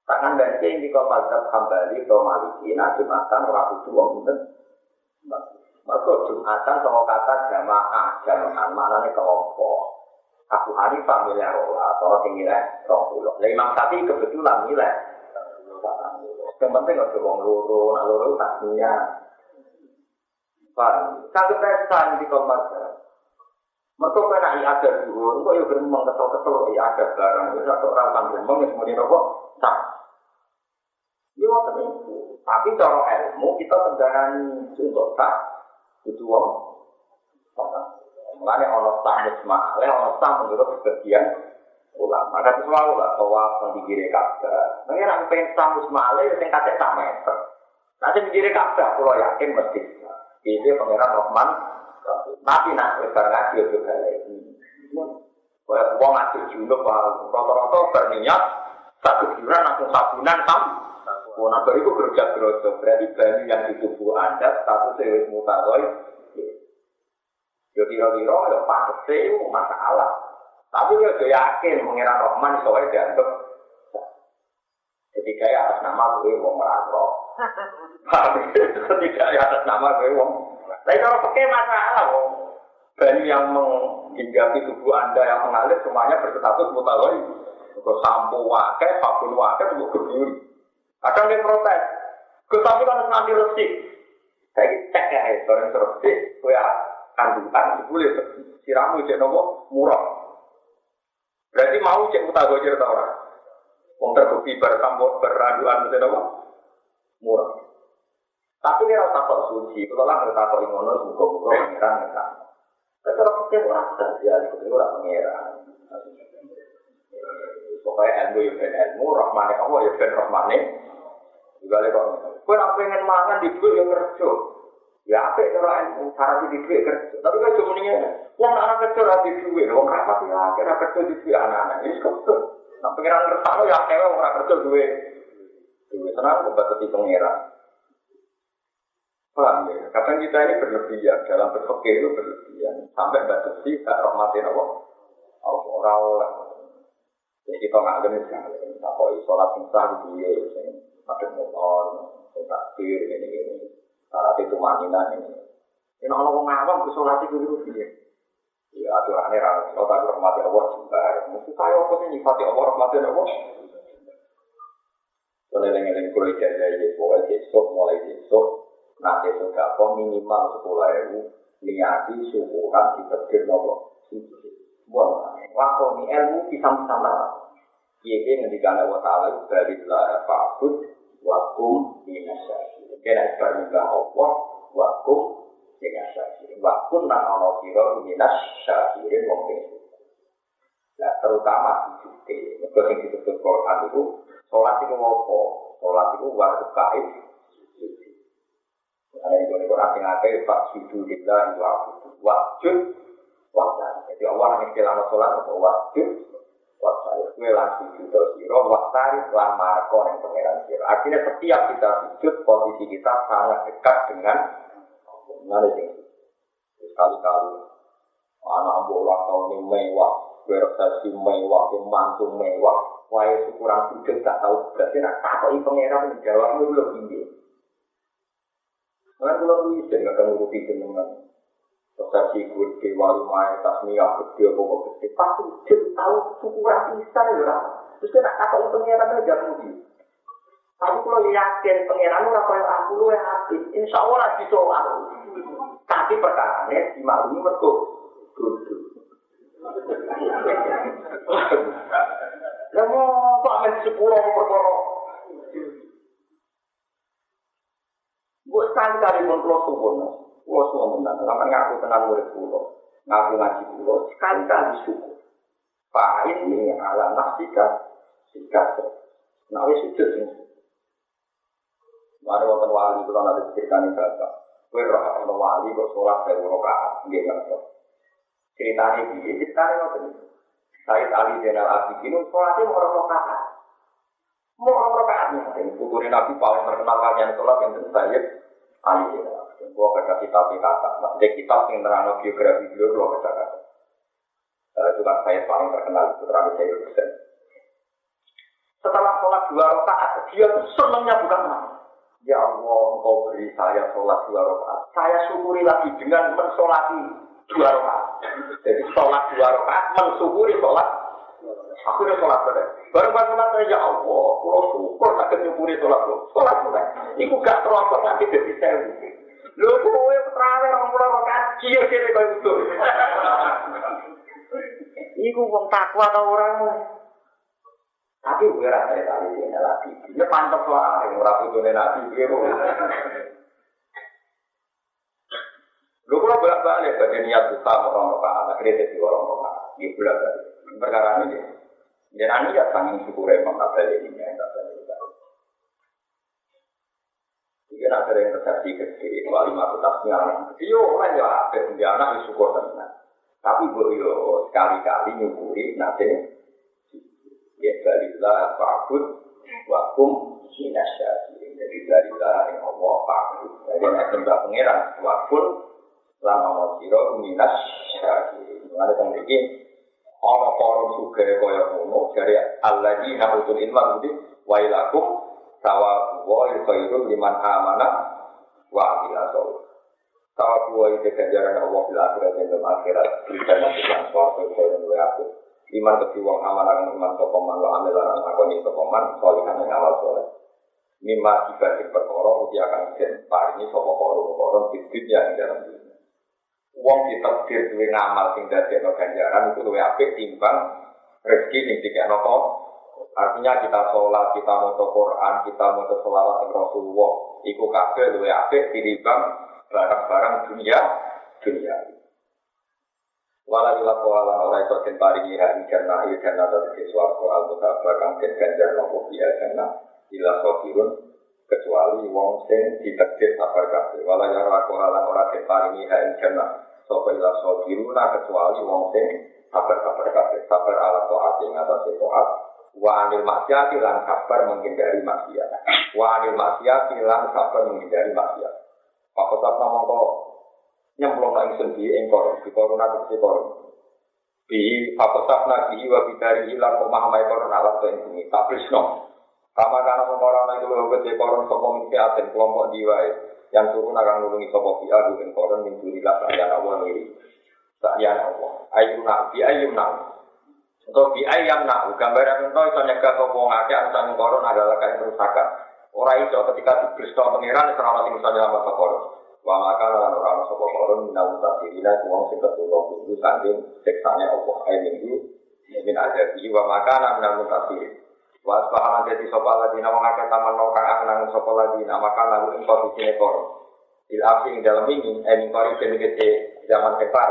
Tangan banci yang di mazhab Hambali atau Maliki, nah Jumatan orang itu uang itu. Maka Jumatan sama kata jamaah maknanya kelompok. Abu Hanifah milih rola, atau tinggi lah, rola. Imam Syafi'i kebetulan milih. Yang penting ada wong loro, nak loro tasnya. Paham? Sangat pesan di komasa. Mereka kena ada dulu, kok ya bermong kesel-kesel ada barang. Bisa orang sambil mong yang semuanya rokok, tak. Yo ngoten iku. Tapi cara ilmu kita tendangan untuk tak itu wong. Mulane ana tak mujmal, ana tak menurut sebagian ulama. Ada sesuatu lah bahwa pendikire Ka'bah. Nek ora pengen tak mujmal sing katek sak meter. Nanti pendikire Ka'bah kula yakin mesti. Iki pangeran Rahman. Tapi nak lebar ngaji yo balik. Wong ngaji junub rata-rata berniat satu bulan langsung sabunan tam. Nah, dari itu gerojak-gerojak, berarti bani yang di tubuh Anda status sewis mutawai. Ya kira-kira ya pantas itu masalah. Tapi ya yakin mengira Rahman soalnya dianggap. Ketika ya atas nama gue wong merangkok. Ketika ya atas nama gue wong. Tapi kalau pakai masalah wong. Bani yang menghinggapi tubuh Anda yang mengalir semuanya berstatus mutawai. Untuk sampo wakai, sabun wakai, untuk geburi. Kadang dia protes, tapi kan nanti resik. Saya cek ya, barang resik, kue kandungan, boleh siramu cek nopo murah. Berarti mau cek mutagojer tau orang. Wong terbukti bertambah beraduan cek nopo murah. Tapi dia rasa kok suci, kalau lah nggak tahu imono, buka-buka pengiran nggak. Terus kita orang saja, itu orang pengiran. Pokoknya ilmu ya ben ilmu, rahmane Allah ya ben rahmane. Juga lekok. Kowe nek pengen mangan di dhuwit ya kerja. Ya apik cara ilmu, cara di dhuwit kerja. Tapi kan cuma ngene. Wong anak kerja ora di dhuwit, wong rapat ya kira kerja di dhuwit anak-anak. Wis kok. Nek pengiran ngersakno ya akeh wong ora kerja dhuwit. Dhuwit tenan kok batasi pengiran. Paham ya? Kadang kita ini berlebihan dalam berpikir itu berlebihan sampai batasi tak rahmatin Allah. Ora oleh. Jadi kita nggak ada nih, tak koi sholat instan dia, ada motor, takbir ini, syarat itu maninan ini. Ini orang ngawam ke sholat itu dia. Ya aturannya ramai. Kalau tak rahmati Allah juga. Mesti saya apa sih nyifati Allah rahmati Allah? Kalau kulit jadi pokoknya mulai besok, nanti sudah kok minimal 10.000 niati syukuran diterbit Allah. Buat waktu ini ilmu pisang-pisang Yaitu ngendikan Allah Ta'ala Balillah fa'bud wakum minasyakir. Kena ibadah Allah wakum minasyakir. Wakum nang ana sira minasyakirin wong sing syukur. Nah, terutama sujud. Nek sing disebut Quran itu salat iku apa? Salat iku wajib kaid. Ada yang Quran sing akeh pak sujud lillah wajib wajib. Jadi Allah nek kelana salat atau wajib wajib kue langsung sujud siro, waktari lan marko yang pengeran siro. Artinya setiap kita sujud, posisi kita sangat dekat dengan Allah. Sekali-kali anak bola tahun ini mewah, bersesi mewah, mantu mewah. Wahai syukuran sujud tak tahu berarti nak takoi pengeran menjawabnya belum tinggi. Karena belum bisa nggak akan nguruti jenengan. Persepsi gede, wali main, tasmiyah, gede, pokok gede. Pas sujud tahu syukuran bisa ya. Terus dia nak takoi pengeran aja mudi. Tapi kalau yakin pengeran ora kaya aku lu yang hati, insya Allah bisa aku. Tapi perkaranya dimaklumi mergo duduk. Lah mau kok men sepuro perkara. Buat sekali pun kalau suwun, kalau suwun menang, lama ngaku tenang murid pulau, ngaku ngaji pulau, sekali syukur. Pak ini ala nafsika, sikap. Nah, sujud ini. Mari wonten wali kula nate critane bapak. Kowe roh ana wali kok salat 1000 rakaat nggih ngono. Critane iki critane ngoten. Sayyid Ali Zainal Abidin salate ora rakaat. Mau rakaat nek tuturé Nabi paling terkenal kalian salat enten Sayyid Ali Zainal Abidin. Gua baca kitab kata, maksudnya kitab sing nerangno biografi beliau kula baca. Itu kan Sayyid paling terkenal putra Sayyid Husain. Setelah sholat 2 rakaat, dia tuh senangnya bukan main. Ya Allah, engkau beri saya sholat 2 rakaat. Saya syukuri lagi dengan mensolati 2 rakaat. Jadi sholat 2 rakaat, mensyukuri sholat. Akhirnya sholat benar. Baru-baru nanti ya Allah, kalau syukur tak menyukuri sholat. Sholat benar. Itu gak terlalu nanti jadi sewu. Loh, kowe terakhir 20 rakaat, kira kira kau itu. Iku wong takwa atau orang. Tapi gue rasa tadi ini lagi. Dia mantep lah, ora putune nabi biru. Lho kula bolak-balik badhe niat buka orang rokaat, akhirnya dadi orang rokaat. Iki bolak-balik. Perkara ini jenengan ya sanging syukur Imam Ghazali ini ya Ghazali. Iki nak sering terjadi gede, wali matu tasnya. Yo ora ya ape dia anak syukur tenan. Tapi yo sekali-kali nyukuri nate ya balillah fa'bud wa kum minasyakirin. Jadi balillah yang Allah fa'bud. Jadi nek sembah pangeran wa kum lama sira minas syaki. Mulane teng iki ana para suge kaya ngono jare alladzina utul ilma kuti wa ilakum sawabu wa khairu liman amana wa amila salih. Sawabu wa ganjaran Allah bil akhirat dan akhirat dan lan suatu khairu wa aku. Liman kedhi wong amanah iman sapa man wa amila lan lakoni sapa man salihan ing amal saleh. Mimma dibanding perkara uti akan den paringi sapa karo bidit yang dalam dunia. Wong ditakdir duwe ngamal sing dadekno ganjaran itu luwih apik timbang rezeki sing dikekno kok. Artinya kita sholat, kita maca Quran, kita maca selawat ing Rasulullah, iku kabeh luwih apik tinimbang barang-barang dunia. Wala ila qala ora iso den paringi hak jannah dadi swarga al-mutabak kang den ganjar nopo ya jannah ila sofirun kecuali wong sing ditakdir sabar kabeh. Wala ya ora den paringi hak jannah sapa ila sofiruna kecuali wong sing sabar kabeh, sabar ala taat ing atase taat. Wa anil maksiati lan sabar menghindari maksiat. Wa anil maksiati lan sabar menghindari maksiat. Pakotap namangka nyemplung nang sendi ing koron di corona tegese koron. Bi pakotap nabi wa bidari ilang pemahamai koron alat to ing bumi. Taprisno. Kama kana corona itu lho gede koron sapa mesti aten kelompok diwae. Yang turun akan nulungi sapa fi'ah dengan koron min dunilah sakyan Allah ngiri. Sakyan Allah. Ayyumna. Untuk bi'ayyamna, gambaran itu iso nyegah sapa wong akeh ana koron adalah kain kerusakan. Ora iso ketika dibresto pengiran ora ono sing iso nyelamet koron. Wa maka lan ora ono sapa koron minal mutasirina wong sing ketulung itu saking siksane Allah ae minggu min azabi wa maka lan minal mutasirin. Wa pahalan dadi sapa ladina wong akeh taman kang anang sapa ladina maka lalu ing posisine koron. Il afi ing dalem ini kori kene zaman kefar.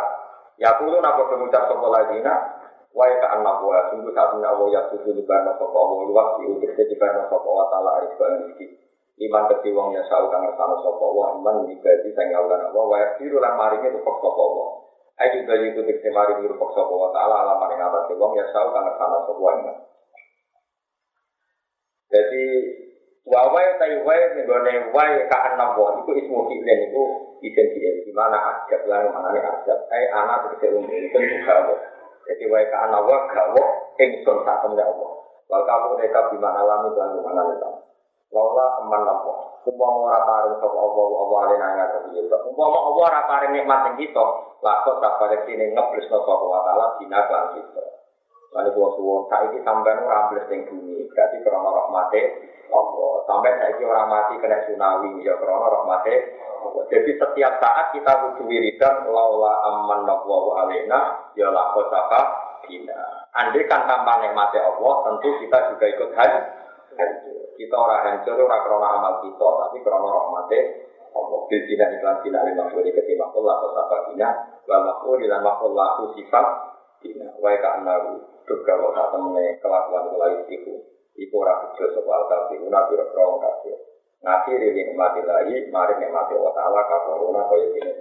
Ya kulo napa pengucap sapa ladina wae ka anak wa sungguh satune Allah ya suci di barno sapa Allah waktu utus di barno sapa wa taala arif iki. Iman keti wong ya sau kang ngersano sapa wa iman ibadi sing ngawulan Allah wa diru lan maringe rupok sapa Allah. Ayo dari itu tekse maringe rupok sapa wa taala alaman ing atase wong ya sau kang ngersano sapa wa iman. Jadi wawai taiwai nenggone wai ka anak wa iku ismu fi'len iku identik di mana ajab lan manane ajab anak tegese umum itu juga. Jadi wae ka ana wa gawo ingsun sak temne Allah. Wal kamu reka bima alami lan mana itu. Laula aman napa. Umpama ora paring sapa Allah ale nang ngaten iki. Umpama Allah ora paring nikmat ing kita, lakon tak barek sine ngeblesno sapa wa taala dina lan kita. Lan iku suwon saiki sampeyan ora ambles ning bumi, berarti krana rahmate Allah. Sampai saiki ora mati kena tsunami ya krana rahmate Allah. Jadi setiap saat kita kudu wiridan laula aman wa alaina ya lakon sapa dina. Andai kan tanpa nikmate Allah, tentu kita juga ikut hancur. Kita ora hancur ora krana amal kita, tapi krana rahmate Allah. Bil dina iklan dina lima kali ketima Allah sapa dina wal maqul lan maqul lahu sifat dina. Wae ka anaru juga ora temene kelakuan lain iku ora bejo sapa al-kafiruna biro krong kafir. Ngakhiri nikmati lahi, mari nikmati wa ta'ala kafaruna kaya dene.